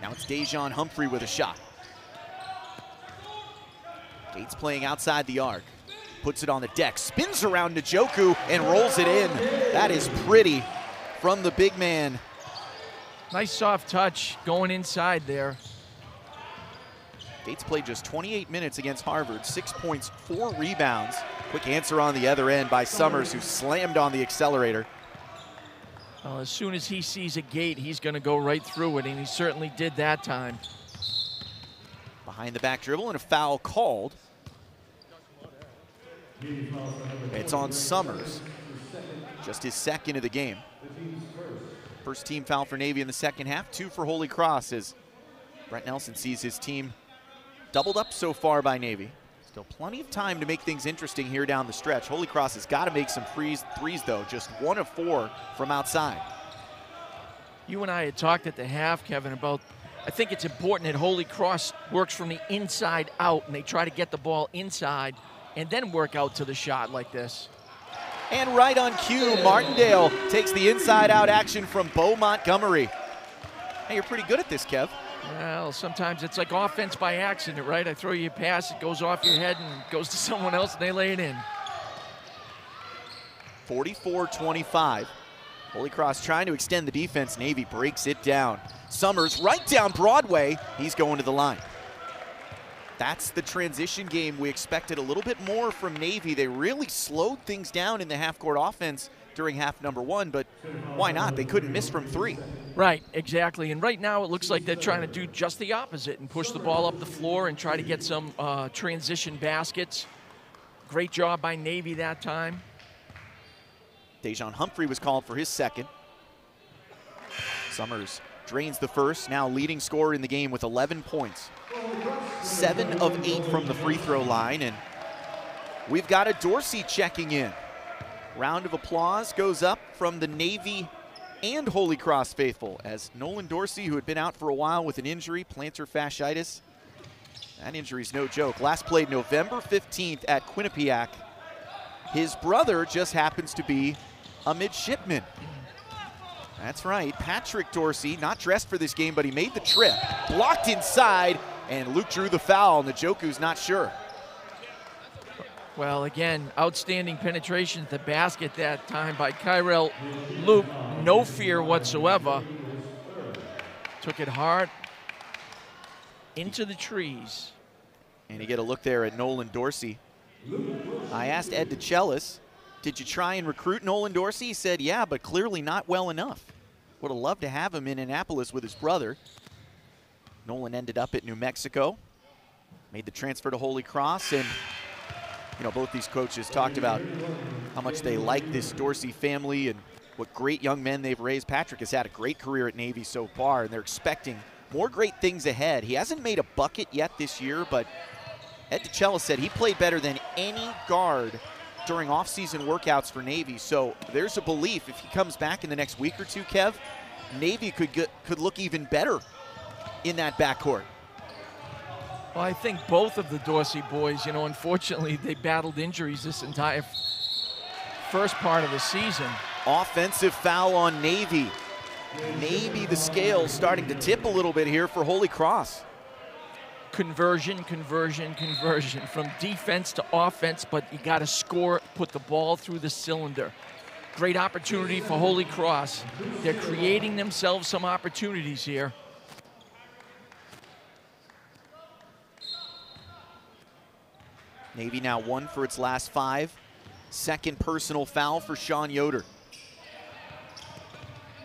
Now it's Dejon Humphrey with a shot. Gates playing outside the arc. Puts it on the deck, spins around Njoku and rolls it in. That is pretty from the big man. Nice soft touch going inside there. Gates played just 28 minutes against Harvard, 6 points, 4 rebounds. Quick answer on the other end by Summers, who slammed on the accelerator. Well, as soon as he sees a gate, he's going to go right through it, and he certainly did that time. Behind the back dribble and a foul called. It's on Summers, just his second of the game. First team foul for Navy in the second half, 2 for Holy Cross as Brett Nelson sees his team doubled up so far by Navy. Still plenty of time to make things interesting here down the stretch. Holy Cross has got to make some threes though, just 1 of 4 from outside. You and I had talked at the half, Kevin, about I think it's important that Holy Cross works from the inside out, and they try to get the ball inside and then work out to the shot like this. And right on cue, Martindale takes the inside-out action from Bo Montgomery. Hey, you're pretty good at this, Kev. Well, sometimes it's like offense by accident, right? I throw you a pass, it goes off your head and goes to someone else, and they lay it in. 44-25. Holy Cross trying to extend the defense. Navy breaks it down. Summers right down Broadway. He's going to the line. That's the transition game we expected a little bit more from Navy. They really slowed things down in the half-court offense during half number 1, but why not? They couldn't miss from 3. Right, exactly. And right now it looks like they're trying to do just the opposite and push the ball up the floor and try to get some transition baskets. Great job by Navy that time. Dejon Humphrey was called for his second. Summers drains the first, now leading scorer in the game with 11 points. 7 of 8 from the free throw line, and we've got a Dorsey checking in. Round of applause goes up from the Navy and Holy Cross faithful as Nolan Dorsey, who had been out for a while with an injury, plantar fasciitis. That injury's no joke. Last played November 15th at Quinnipiac. His brother just happens to be a midshipman. That's right, Patrick Dorsey, not dressed for this game, but he made the trip. Blocked inside, and Luke drew the foul. Njoku's not sure. Well, again, outstanding penetration at the basket that time by Kyrell Luke. No fear whatsoever. Took it hard into the trees. And you get a look there at Nolan Dorsey. I asked Ed DeChellis, did you try and recruit Nolan Dorsey? He said, yeah, but clearly not well enough. Would have loved to have him in Annapolis with his brother. Nolan ended up at New Mexico, made the transfer to Holy Cross, and you know, both these coaches talked about how much they like this Dorsey family and what great young men they've raised. Patrick has had a great career at Navy so far, and they're expecting more great things ahead. He hasn't made a bucket yet this year, but Ed DeChellis said he played better than any guard during off-season workouts for Navy. So there's a belief if he comes back in the next week or two, Kev, Navy could look even better in that backcourt. Well, I think both of the Dorsey boys, you know, unfortunately, they battled injuries this entire first part of the season. Offensive foul on Navy. Maybe the scale's starting to tip a little bit here for Holy Cross. Conversion, conversion, conversion from defense to offense, but you got to score, put the ball through the cylinder. Great opportunity for Holy Cross. They're creating themselves some opportunities here. Navy now 1 for its last 5. Second personal foul for Sean Yoder.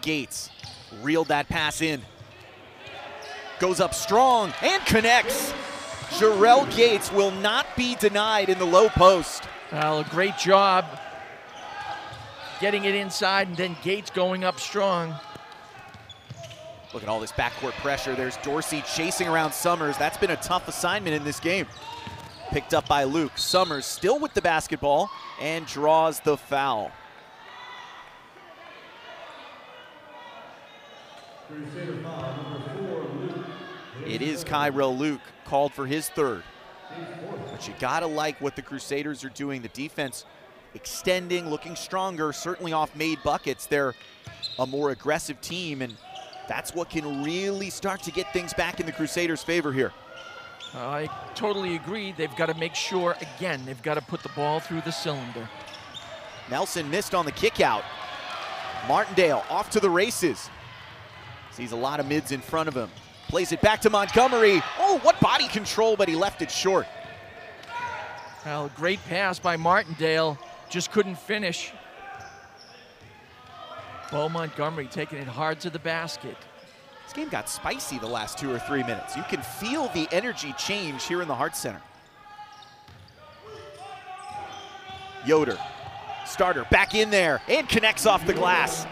Gates reeled that pass in. Goes up strong and connects. Jarrell Gates will not be denied in the low post. Well, a great job getting it inside, and then Gates going up strong. Look at all this backcourt pressure. There's Dorsey chasing around Summers. That's been a tough assignment in this game. Picked up by Luke. Summers still with the basketball and draws the foul. It is Cairo Luke called for his third. But you gotta like what the Crusaders are doing. The defense extending, looking stronger, certainly off made buckets. They're a more aggressive team, and that's what can really start to get things back in the Crusaders' favor here. I totally agree. They've got to make sure, again, they've got to put the ball through the cylinder. Nelson missed on the kick out. Martindale off to the races. Sees a lot of mids in front of him. Plays it back to Montgomery. Oh, what body control, but he left it short. Well, great pass by Martindale. Just couldn't finish. Bo Montgomery taking it hard to the basket. This game got spicy the last 2 or 3 minutes. You can feel the energy change here in the Hart Center. Yoder, starter, back in there and connects off the glass.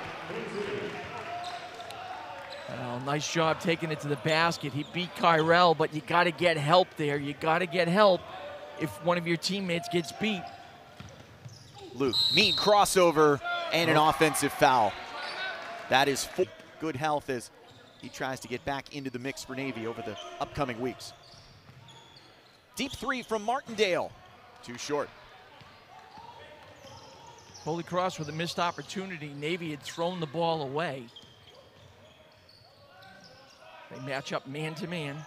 Well, nice job taking it to the basket. He beat Kyrell, but you got to get help there. You got to get help if one of your teammates gets beat. Luke, mean crossover and an offensive foul. That is good health as he tries to get back into the mix for Navy over the upcoming weeks. Deep three from Martindale. Too short. Holy Cross with a missed opportunity. Navy had thrown the ball away. They match up man to man.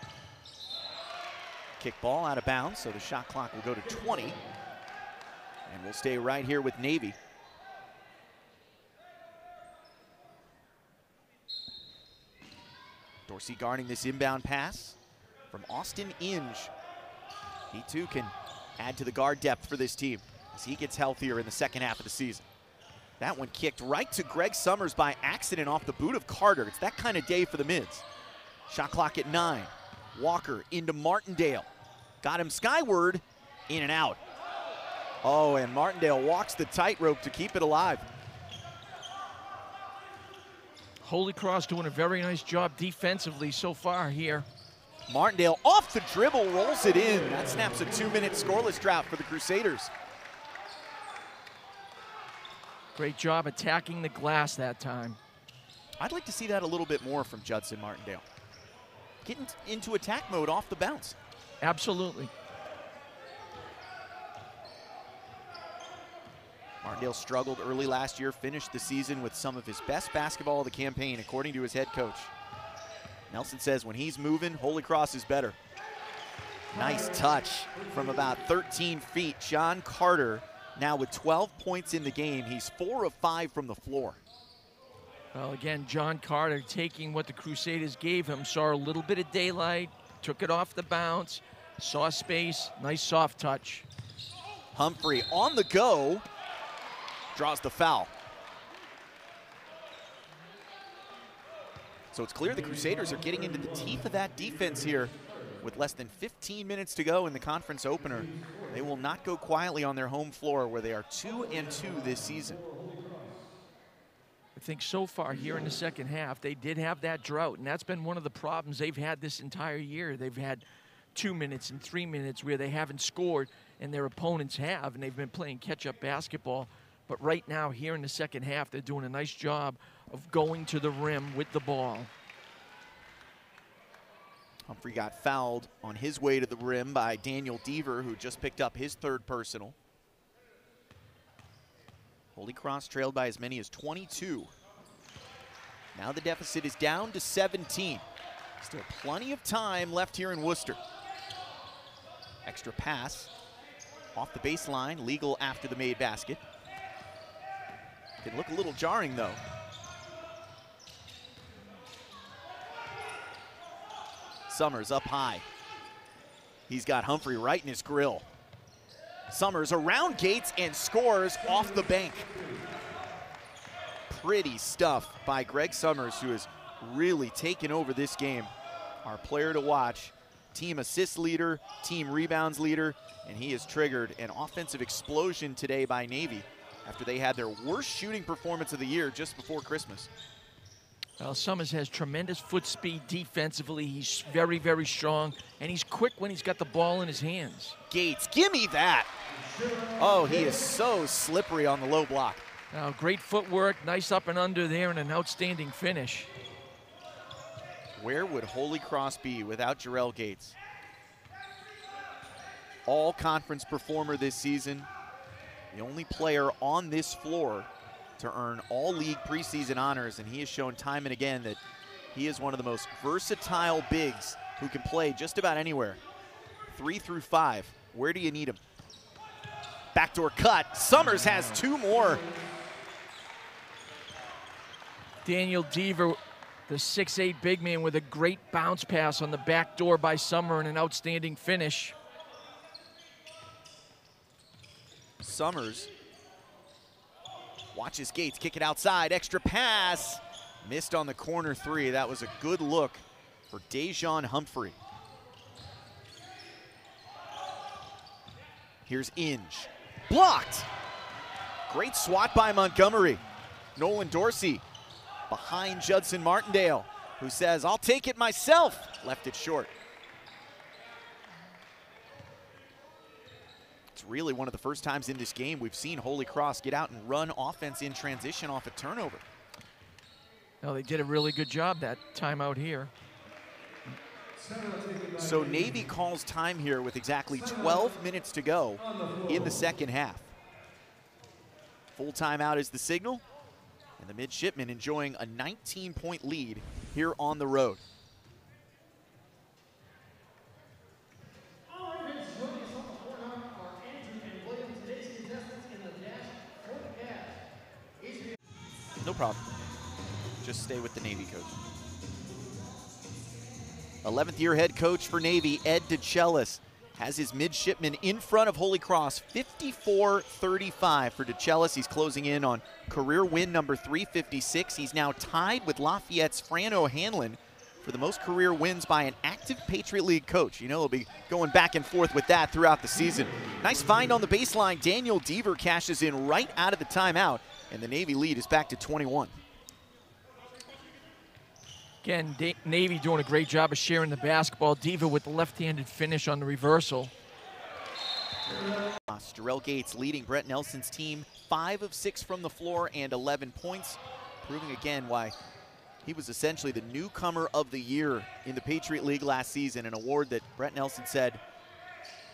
Kick ball out of bounds, so the shot clock will go to 20. And we'll stay right here with Navy. Dorsey guarding this inbound pass from Austin Inge. He too can add to the guard depth for this team as he gets healthier in the second half of the season. That one kicked right to Greg Summers by accident off the boot of Carter. It's that kind of day for the mids. Shot clock at 9. Walker into Martindale. Got him skyward, in and out. Oh, and Martindale walks the tightrope to keep it alive. Holy Cross doing a very nice job defensively so far here. Martindale off the dribble, rolls it in. That snaps a 2-minute scoreless drought for the Crusaders. Great job attacking the glass that time. I'd like to see that a little bit more from Judson Martindale. Getting into attack mode off the bounce. Absolutely. Martindale struggled early last year, finished the season with some of his best basketball of the campaign, according to his head coach. Nelson says when he's moving, Holy Cross is better. Nice touch from about 13 feet. John Carter now with 12 points in the game. He's 4 of 5 from the floor. Well, again, John Carter taking what the Crusaders gave him, saw a little bit of daylight, took it off the bounce, saw space, nice soft touch. Humphrey on the go, draws the foul. So it's clear the Crusaders are getting into the teeth of that defense here with less than 15 minutes to go in the conference opener. They will not go quietly on their home floor where they are 2-2 this season. I think so far here in the second half, they did have that drought, and that's been one of the problems they've had this entire year. They've had 2 minutes and 3 minutes where they haven't scored, and their opponents have, and they've been playing catch-up basketball. But right now, here in the second half, they're doing a nice job of going to the rim with the ball. Humphrey got fouled on his way to the rim by Daniel Deaver, who just picked up his third personal. Holy Cross trailed by as many as 22. Now the deficit is down to 17. Still plenty of time left here in Worcester. Extra pass off the baseline, legal after the made basket. Can look a little jarring though. Summers up high. He's got Humphrey right in his grill. Summers around Gates and scores off the bank. Pretty stuff by Greg Summers, who has really taken over this game. Our player to watch, team assist leader, team rebounds leader, and he has triggered an offensive explosion today by Navy after they had their worst shooting performance of the year just before Christmas. Well, Summers has tremendous foot speed defensively. He's very, very strong, and he's quick when he's got the ball in his hands. Gates, give me that. Oh, he is so slippery on the low block. Now, great footwork, nice up and under there, and an outstanding finish. Where would Holy Cross be without Jarrell Gates? All-conference performer this season. The only player on this floor to earn all-league preseason honors, and he has shown time and again that he is one of the most versatile bigs who can play just about anywhere. 3 through 5, where do you need him? Backdoor cut, Summers has 2 more. Daniel Deaver, the 6'8" big man, with a great bounce pass on the back door by Summer and an outstanding finish. Summers watches Gates kick it outside, extra pass. Missed on the corner 3. That was a good look for Dejon Humphrey. Here's Inge, blocked. Great swat by Montgomery. Nolan Dorsey behind Judson Martindale, who says, I'll take it myself. Left it short. It's really one of the first times in this game we've seen Holy Cross get out and run offense in transition off a turnover. Well, they did a really good job that time out here. So Navy calls time here with exactly 12 minutes to go in the second half. Full timeout is the signal, and the midshipmen enjoying a 19-point lead here on the road. No problem. Just stay with the Navy coach. 11th year head coach for Navy, Ed DeChellis, has his midshipmen in front of Holy Cross, 54-35 for DeChellis. He's closing in on career win number 356. He's now tied with Lafayette's Fran O'Hanlon for the most career wins by an active Patriot League coach. You know, he'll be going back and forth with that throughout the season. Nice find on the baseline. Daniel Deaver cashes in right out of the timeout, and the Navy lead is back to 21. Again, Navy doing a great job of sharing the basketball. Deaver with the left-handed finish on the reversal. Jarrell Gates leading Brett Nelson's team, 5 of 6 from the floor and 11 points, proving again why he was essentially the newcomer of the year in the Patriot League last season, an award that Brett Nelson said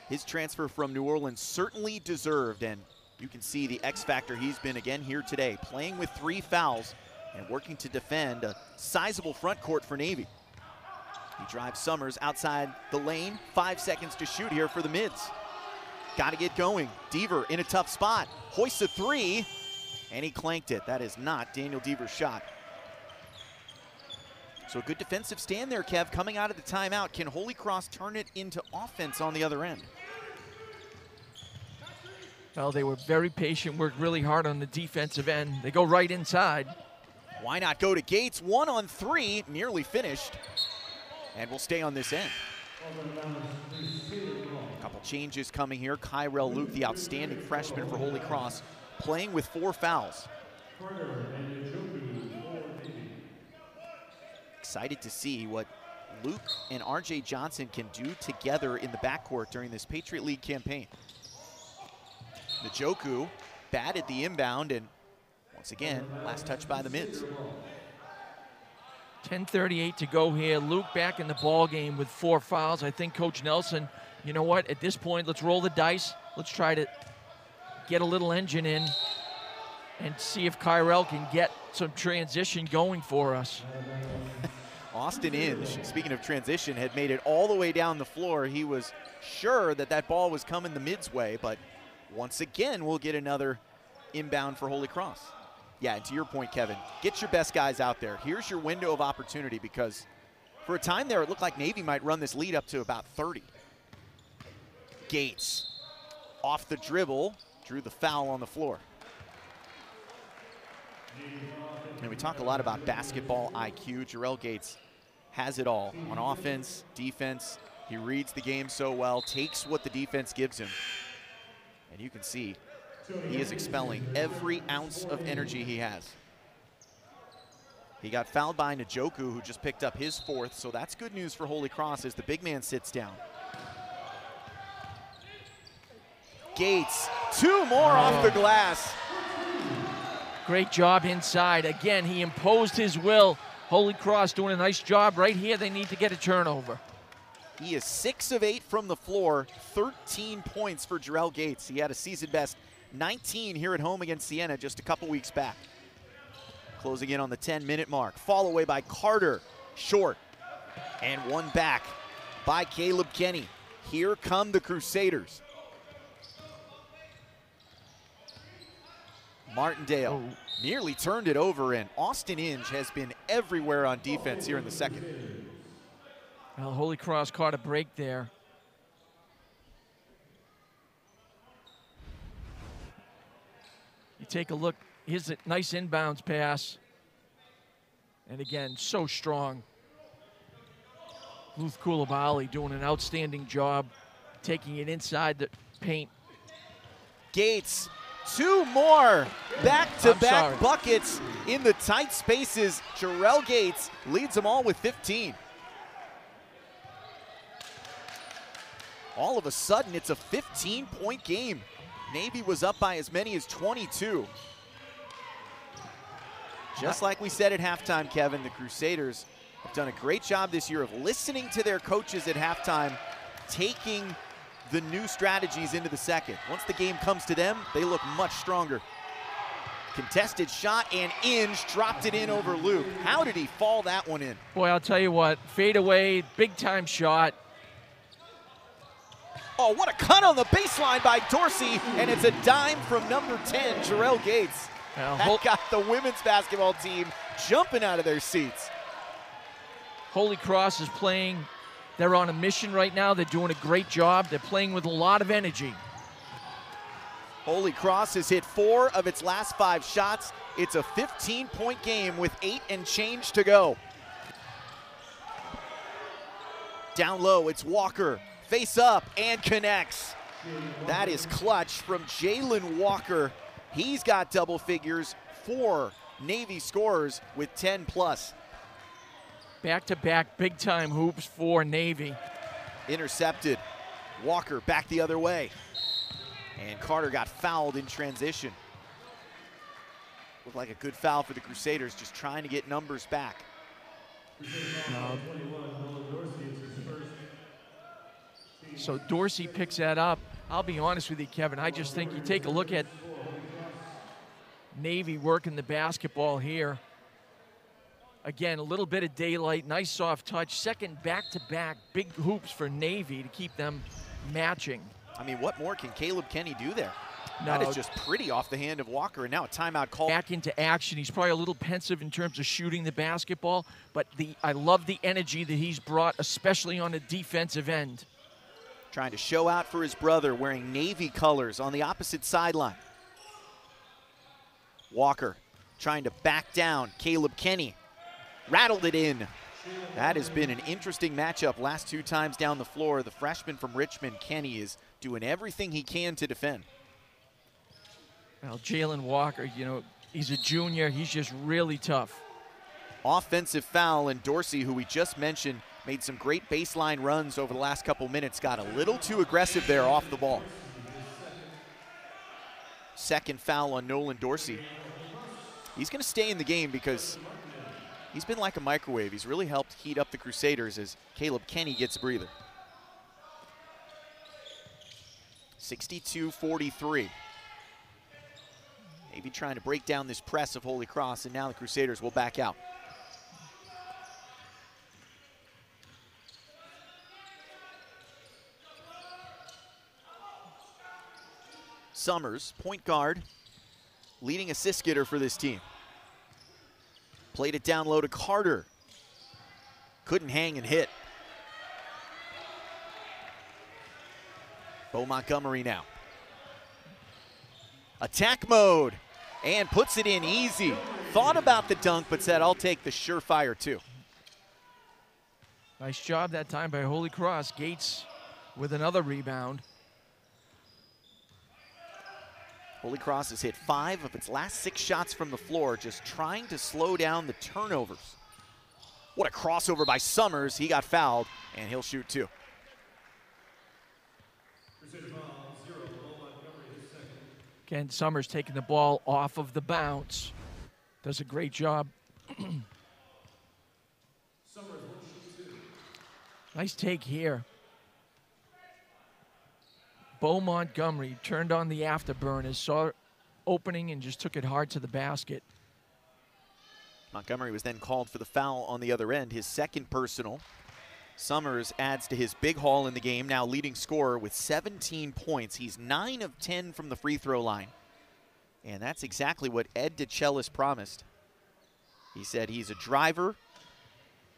his transfer from New Orleans certainly deserved, and you can see the X factor he's been again here today, playing with 3 fouls and working to defend a sizable front court for Navy. He drives Summers outside the lane, 5 seconds to shoot here for the mids. Got to get going. Deaver in a tough spot, hoists a 3, and he clanked it. That is not Daniel Deaver's shot. So a good defensive stand there, Kev, coming out of the timeout. Can Holy Cross turn it into offense on the other end? Well, they were very patient, worked really hard on the defensive end. They go right inside. Why not go to Gates? 1 on 3, nearly finished. And we'll stay on this end. A couple changes coming here. Kyrell Luke, the outstanding freshman for Holy Cross, playing with 4 fouls. Excited to see what Luke and RJ Johnson can do together in the backcourt during this Patriot League campaign. Njoku batted the inbound, and once again, last touch by the mids. 10:38 to go here. Luke back in the ball game with 4 fouls. I think Coach Nelson, you know what, at this point, let's roll the dice. Let's try to get a little engine in and see if Kyrell can get some transition going for us. Austin Inge, speaking of transition, had made it all the way down the floor. He was sure that that ball was coming the mid's way, but once again, we'll get another inbound for Holy Cross. Yeah, and to your point, Kevin, get your best guys out there. Here's your window of opportunity, because for a time there, it looked like Navy might run this lead up to about 30. Gates, off the dribble, drew the foul on the floor. And we talk a lot about basketball IQ. Jarrell Gates has it all on offense, defense. He reads the game so well, takes what the defense gives him. And you can see he is expelling every ounce of energy he has. He got fouled by Njoku, who just picked up his 4th, so that's good news for Holy Cross as the big man sits down. Gates, 2 more off the glass. Great job inside. Again, he imposed his will. Holy Cross doing a nice job right here. They need to get a turnover. He is 6 of 8 from the floor, 13 points for Jarrell Gates. He had a season best 19 here at home against Siena just a couple weeks back. Closing in on the 10-minute mark. Fall away by Carter, short. And one back by Caleb Kenny. Here come the Crusaders. Martindale nearly turned it over, and Austin Inge has been everywhere on defense here in the second. Well, Holy Cross caught a break there. You take a look, here's a nice inbounds pass. And again, so strong. Luth Koulibaly doing an outstanding job taking it inside the paint. Gates, 2 more back-to-back buckets in the tight spaces. Jarrell Gates leads them all with 15. All of a sudden, it's a 15-point game. Navy was up by as many as 22. Just like we said at halftime, Kevin, the Crusaders have done a great job this year of listening to their coaches at halftime, taking the new strategies into the second. Once the game comes to them, they look much stronger. Contested shot, and Inge dropped it in over Luke. How did he fall that one in? Boy, I'll tell you what, fade away, big-time shot. Oh, what a cut on the baseline by Dorsey, and it's a dime from number 10, Jarrell Gates. That got the women's basketball team jumping out of their seats. Holy Cross is playing. They're on a mission right now. They're doing a great job. They're playing with a lot of energy. Holy Cross has hit 4 of its last 5 shots. It's a 15-point game with 8 and change to go. Down low, it's Walker. Face up and connects. That is clutch from Jalen Walker. He's got double figures, 4 Navy scorers with 10 plus. Back-to-back big-time hoops for Navy. Intercepted. Walker back the other way. And Carter got fouled in transition. Looked like a good foul for the Crusaders, just trying to get numbers back. So Dorsey picks that up. I'll be honest with you, Kevin. I just think you take a look at Navy working the basketball here. Again, a little bit of daylight, nice soft touch. Second back-to-back big hoops for Navy to keep them matching. I mean, what more can Caleb Kenny do there? No. That is just pretty off the hand of Walker, and now a timeout call. Back into action. He's probably a little pensive in terms of shooting the basketball, but I love the energy that he's brought, especially on the defensive end. Trying to show out for his brother, wearing Navy colors on the opposite sideline. Walker trying to back down. Caleb Kenny rattled it in. That has been an interesting matchup last 2 times down the floor. The freshman from Richmond, Kenny, is doing everything he can to defend. Well, Jalen Walker, you know, he's a junior. He's just really tough. Offensive foul, and Dorsey, who we just mentioned, made some great baseline runs over the last couple minutes, got a little too aggressive there off the ball. Second foul on Nolan Dorsey. He's going to stay in the game because he's been like a microwave. He's really helped heat up the Crusaders as Caleb Kenny gets a breather. 62-43. Maybe trying to break down this press of Holy Cross, and now the Crusaders will back out. Summers, point guard, leading assist getter for this team. Played it down low to Carter. Couldn't hang and hit. Bo Montgomery now. Attack mode, and puts it in easy. Thought about the dunk, but said, I'll take the surefire too. Nice job that time by Holy Cross. Gates with another rebound. Holy Cross has hit 5 of its last 6 shots from the floor, just trying to slow down the turnovers. What a crossover by Summers. He got fouled, and he'll shoot 2. Again, Summers taking the ball off of the bounce. Does a great job. Nice take here. Bo Montgomery turned on the afterburners, saw opening, and just took it hard to the basket. Montgomery was then called for the foul on the other end, his second personal. Summers adds to his big haul in the game, now leading scorer with 17 points. He's 9 of 10 from the free throw line. And that's exactly what Ed DeCellis promised. He said he's a driver.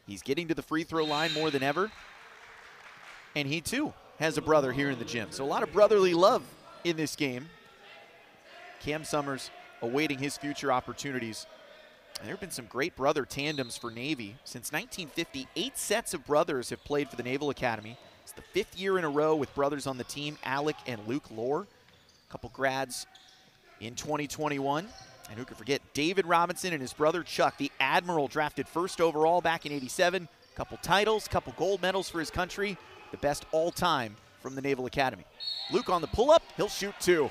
He's getting to the free throw line more than ever. And he, too, has a brother here in the gym. So a lot of brotherly love in this game. Cam Summers awaiting his future opportunities. And there have been some great brother tandems for Navy. Since 1950, 8 sets of brothers have played for the Naval Academy. It's the 5th year in a row with brothers on the team, Alec and Luke Lohr. A couple grads in 2021. And who could forget David Robinson and his brother Chuck, the Admiral, drafted 1st overall back in '87. Couple titles, couple gold medals for his country. The best all time from the Naval Academy. Luke on the pull-up, he'll shoot 2.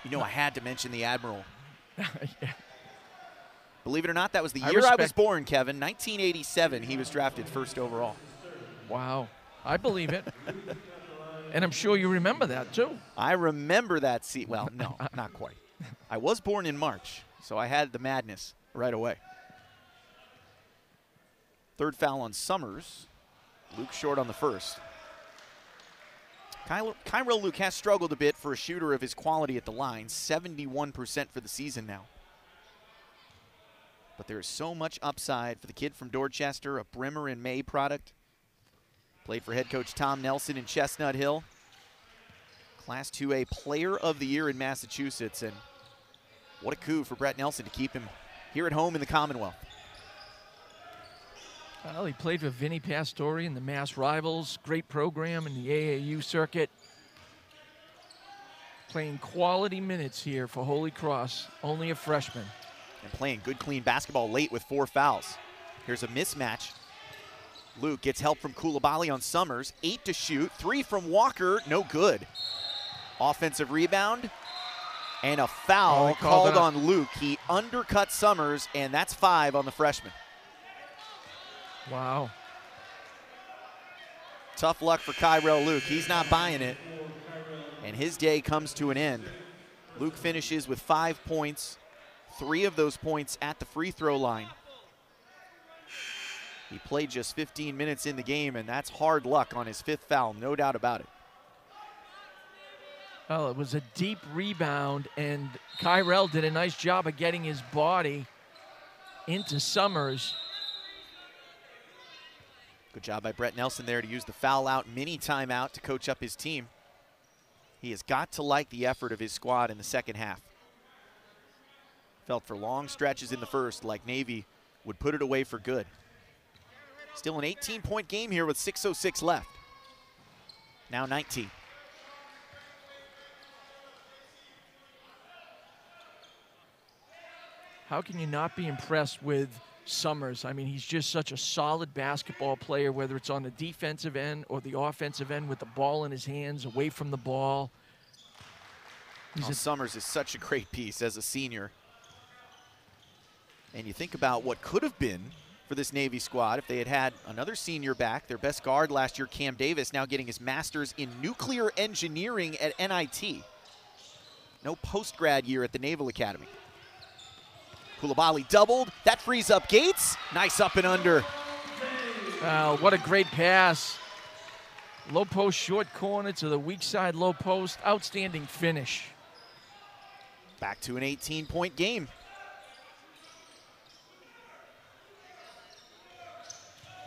You know, I had to mention the Admiral. Yeah. Believe it or not, that was the year I was born, Kevin. 1987, he was drafted 1st overall. Wow, I believe it. And I'm sure you remember that, too. I remember that seat. Well, no, not quite. I was born in March, so I had the madness right away. 3rd foul on Summers. Luke short on the 1st. Kyrell Luke has struggled a bit for a shooter of his quality at the line, 71% for the season now. But there is so much upside for the kid from Dorchester, a Brimmer and May product. Played for head coach Tom Nelson in Chestnut Hill. Class 2A Player of the Year in Massachusetts, and what a coup for Brett Nelson to keep him here at home in the Commonwealth. Well, he played with Vinny Pastore in the Mass Rivals. Great program in the AAU circuit. Playing quality minutes here for Holy Cross, only a freshman. And playing good, clean basketball late with 4 fouls. Here's a mismatch. Luke gets help from Koulibaly on Summers. 8 to shoot, 3 from Walker, no good. Offensive rebound, and a foul called on Luke. He undercut Summers, and that's 5 on the freshman. Wow. Tough luck for Kyrell Luke. He's not buying it, and his day comes to an end. Luke finishes with 5 points, 3 of those points at the free throw line. He played just 15 minutes in the game, and that's hard luck on his 5th foul, no doubt about it. Well, it was a deep rebound, and Kyrell did a nice job of getting his body into Summers. Good job by Brett Nelson there to use the foul out mini timeout to coach up his team. He has got to like the effort of his squad in the second half. Felt for long stretches in the first like Navy would put it away for good. Still an 18-point game here with 6:06 left. Now 19. How can you not be impressed with Summers? I mean, he's just such a solid basketball player, whether it's on the defensive end or the offensive end with the ball in his hands, away from the ball. Summers is such a great piece as a senior. And you think about what could have been for this Navy squad if they had had another senior back. Their best guard last year, Cam Davis, now getting his master's in nuclear engineering at NIT. No post-grad year at the Naval Academy. Koulibaly doubled. That frees up Gates. Nice up and under. What a great pass. Low post, short corner to the weak side, low post. Outstanding finish. Back to an 18-point game.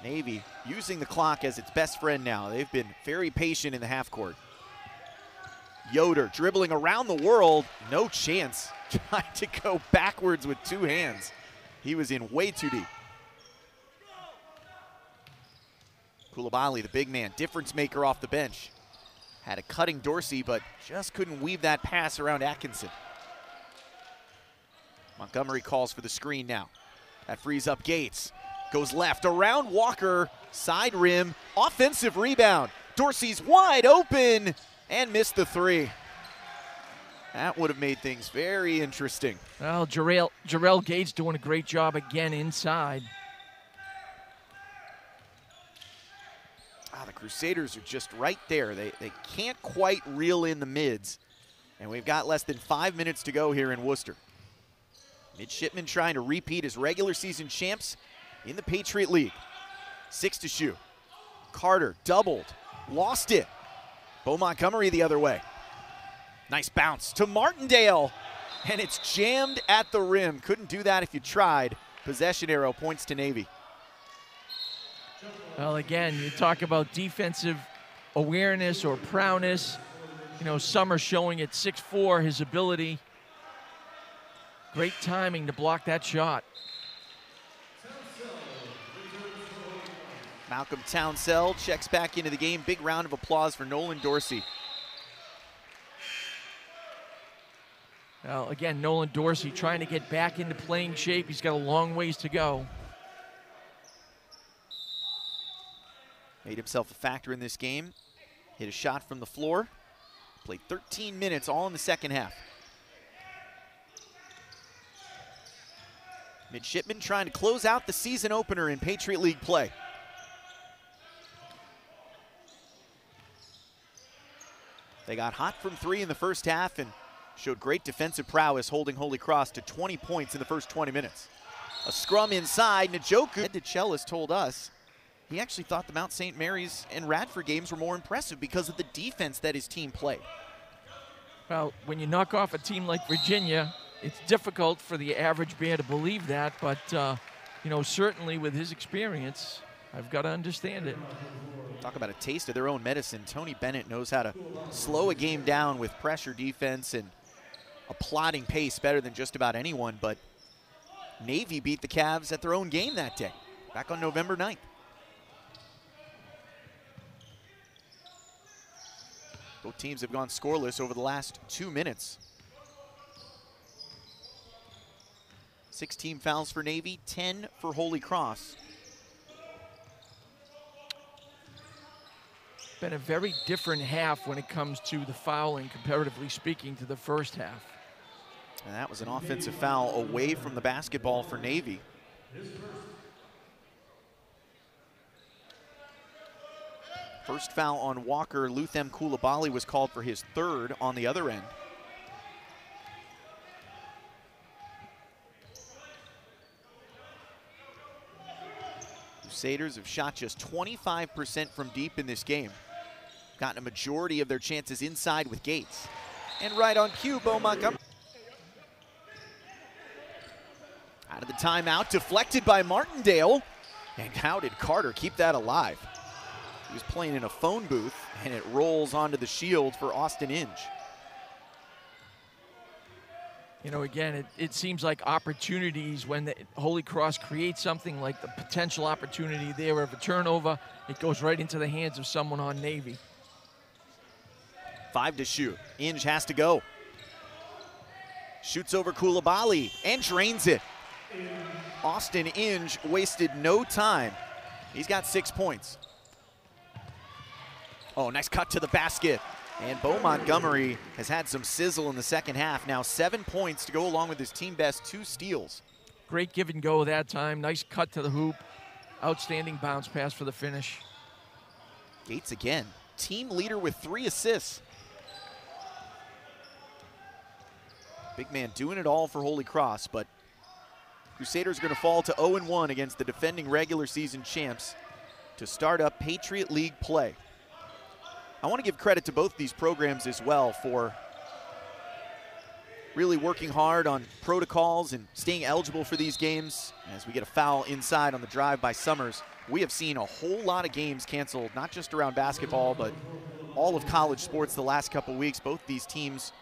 Navy using the clock as its best friend now. They've been very patient in the half court. Yoder dribbling around the world. No chance. Trying to go backwards with two hands. He was in way too deep. Coulibaly, the big man, difference maker off the bench. Had a cutting Dorsey, but just couldn't weave that pass around Atkinson. Montgomery calls for the screen now. That frees up Gates. Goes left, around Walker, side rim, offensive rebound. Dorsey's wide open and missed the three. That would have made things very interesting. Well, Jarrell Gates doing a great job again inside. The Crusaders are just right there. They can't quite reel in the mids. And we've got less than 5 minutes to go here in Worcester. Midshipmen trying to repeat as regular season champs in the Patriot League. 6 to shoot. Carter doubled, lost it. Bo Montgomery the other way. Nice bounce to Martindale, and it's jammed at the rim. Couldn't do that if you tried. Possession arrow points to Navy. Well, again, you talk about defensive awareness or prowess. You know, Summer showing at 6'4" his ability. Great timing to block that shot. Malcolm Townsell checks back into the game. Big round of applause for Nolan Dorsey. Well, again, Nolan Dorsey trying to get back into playing shape. He's got a long ways to go. Made himself a factor in this game. Hit a shot from the floor. Played 13 minutes all in the second half. Midshipmen trying to close out the season opener in Patriot League play. They got hot from three in the first half and showed great defensive prowess, holding Holy Cross to 20 points in the first 20 minutes. A scrum inside. Njoku, Ed DeChellis told us he actually thought the Mount St. Mary's and Radford games were more impressive because of the defense that his team played. Well, when you knock off a team like Virginia, it's difficult for the average bear to believe that, but you know, certainly with his experience, I've got to understand it. Talk about a taste of their own medicine. Tony Bennett knows how to slow a game down with pressure defense and a plodding pace better than just about anyone, but Navy beat the Cavs at their own game that day, back on November 9th. Both teams have gone scoreless over the last 2 minutes. 16 fouls for Navy, 10 for Holy Cross. Been a very different half when it comes to the fouling, comparatively speaking, to the first half. And that was an offensive foul away from the basketball for Navy. First foul on Walker. Luthem Coulibaly was called for his third on the other end. Crusaders have shot just 25% from deep in this game. Gotten a majority of their chances inside with Gates. And right on cue, Bo Montgomery. Out of the timeout, deflected by Martindale. And how did Carter keep that alive? He was playing in a phone booth, and it rolls onto the shield for Austin Inge. You know, again, it seems like opportunities when the Holy Cross creates something like the potential opportunity there of a turnover, it goes right into the hands of someone on Navy. 5 to shoot. Inge has to go. Shoots over Coulibaly and drains it. Austin Inge wasted no time. He's got 6 points. Oh, nice cut to the basket. And Bo Montgomery has had some sizzle in the second half. Now 7 points to go along with his team best 2 steals. Great give and go that time. Nice cut to the hoop. Outstanding bounce pass for the finish. Gates again. Team leader with 3 assists. Big man doing it all for Holy Cross, but Crusaders are going to fall to 0-1 against the defending regular season champs to start up Patriot League play. I want to give credit to both these programs as well for really working hard on protocols and staying eligible for these games. As we get a foul inside on the drive by Summers, we have seen a whole lot of games canceled, not just around basketball, but all of college sports the last couple weeks. Both these teams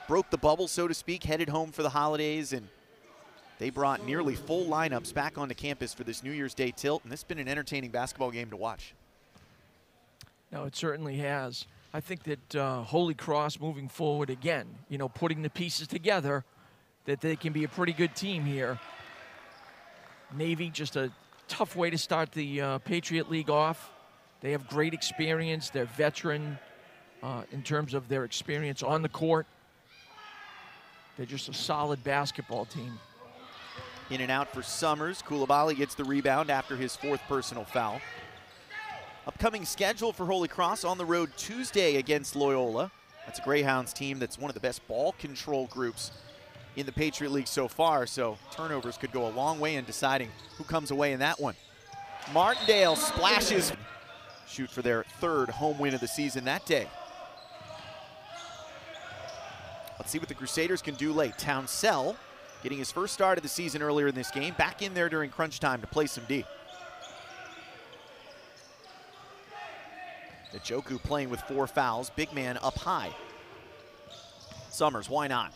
broke the bubble, so to speak, headed home for the holidays, and they brought nearly full lineups back onto campus for this New Year's Day tilt, and this has been an entertaining basketball game to watch. No, it certainly has. I think that Holy Cross moving forward again, you know, putting the pieces together, that they can be a pretty good team here. Navy, just a tough way to start the Patriot League off. They have great experience. They're veteran in terms of their experience on the court. They're just a solid basketball team. In and out for Summers. Koulibaly gets the rebound after his 4th personal foul. Upcoming schedule for Holy Cross: on the road Tuesday against Loyola. That's a Greyhounds team that's one of the best ball control groups in the Patriot League so far, so turnovers could go a long way in deciding who comes away in that one. Martindale splashes. Shoot for their 3rd home win of the season that day. Let's see what the Crusaders can do late. Townsell getting his first start of the season earlier in this game, back in there during crunch time to play some D. Njoku playing with 4 fouls, big man up high. Summers, why not?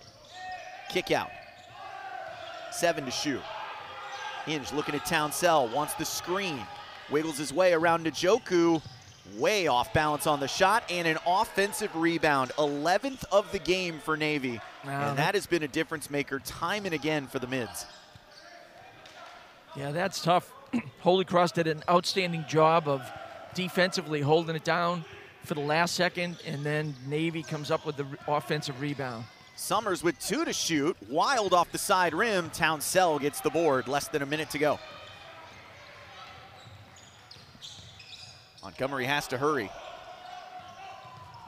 Kick out. 7 to shoot. Hinge looking at Townsell, wants the screen. Wiggles his way around Njoku. Way off balance on the shot, and an offensive rebound. 11th of the game for Navy. And that has been a difference maker time and again for the Mids. Yeah, that's tough. Holy Cross did an outstanding job of defensively holding it down for the last second, and then Navy comes up with the offensive rebound. Summers with 2 to shoot. Wild off the side rim. Townsell gets the board. Less than a minute to go. Montgomery has to hurry.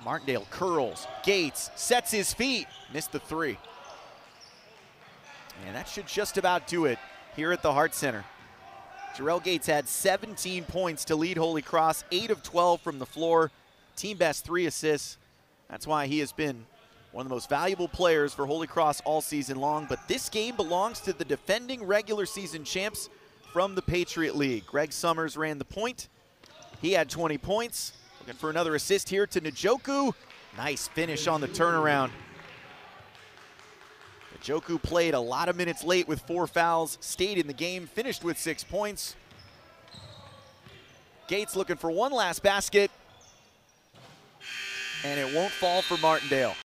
Martindale curls. Gates sets his feet. Missed the 3. And that should just about do it here at the Hart Center. Jarrell Gates had 17 points to lead Holy Cross, 8 of 12 from the floor. Team best 3 assists. That's why he has been one of the most valuable players for Holy Cross all season long. But this game belongs to the defending regular season champs from the Patriot League. Greg Summers ran the point. He had 20 points. Looking for another assist here to Njoku. Nice finish on the turnaround. Njoku played a lot of minutes late with 4 fouls, stayed in the game, finished with 6 points. Gates looking for one last basket, and it won't fall for Martindale.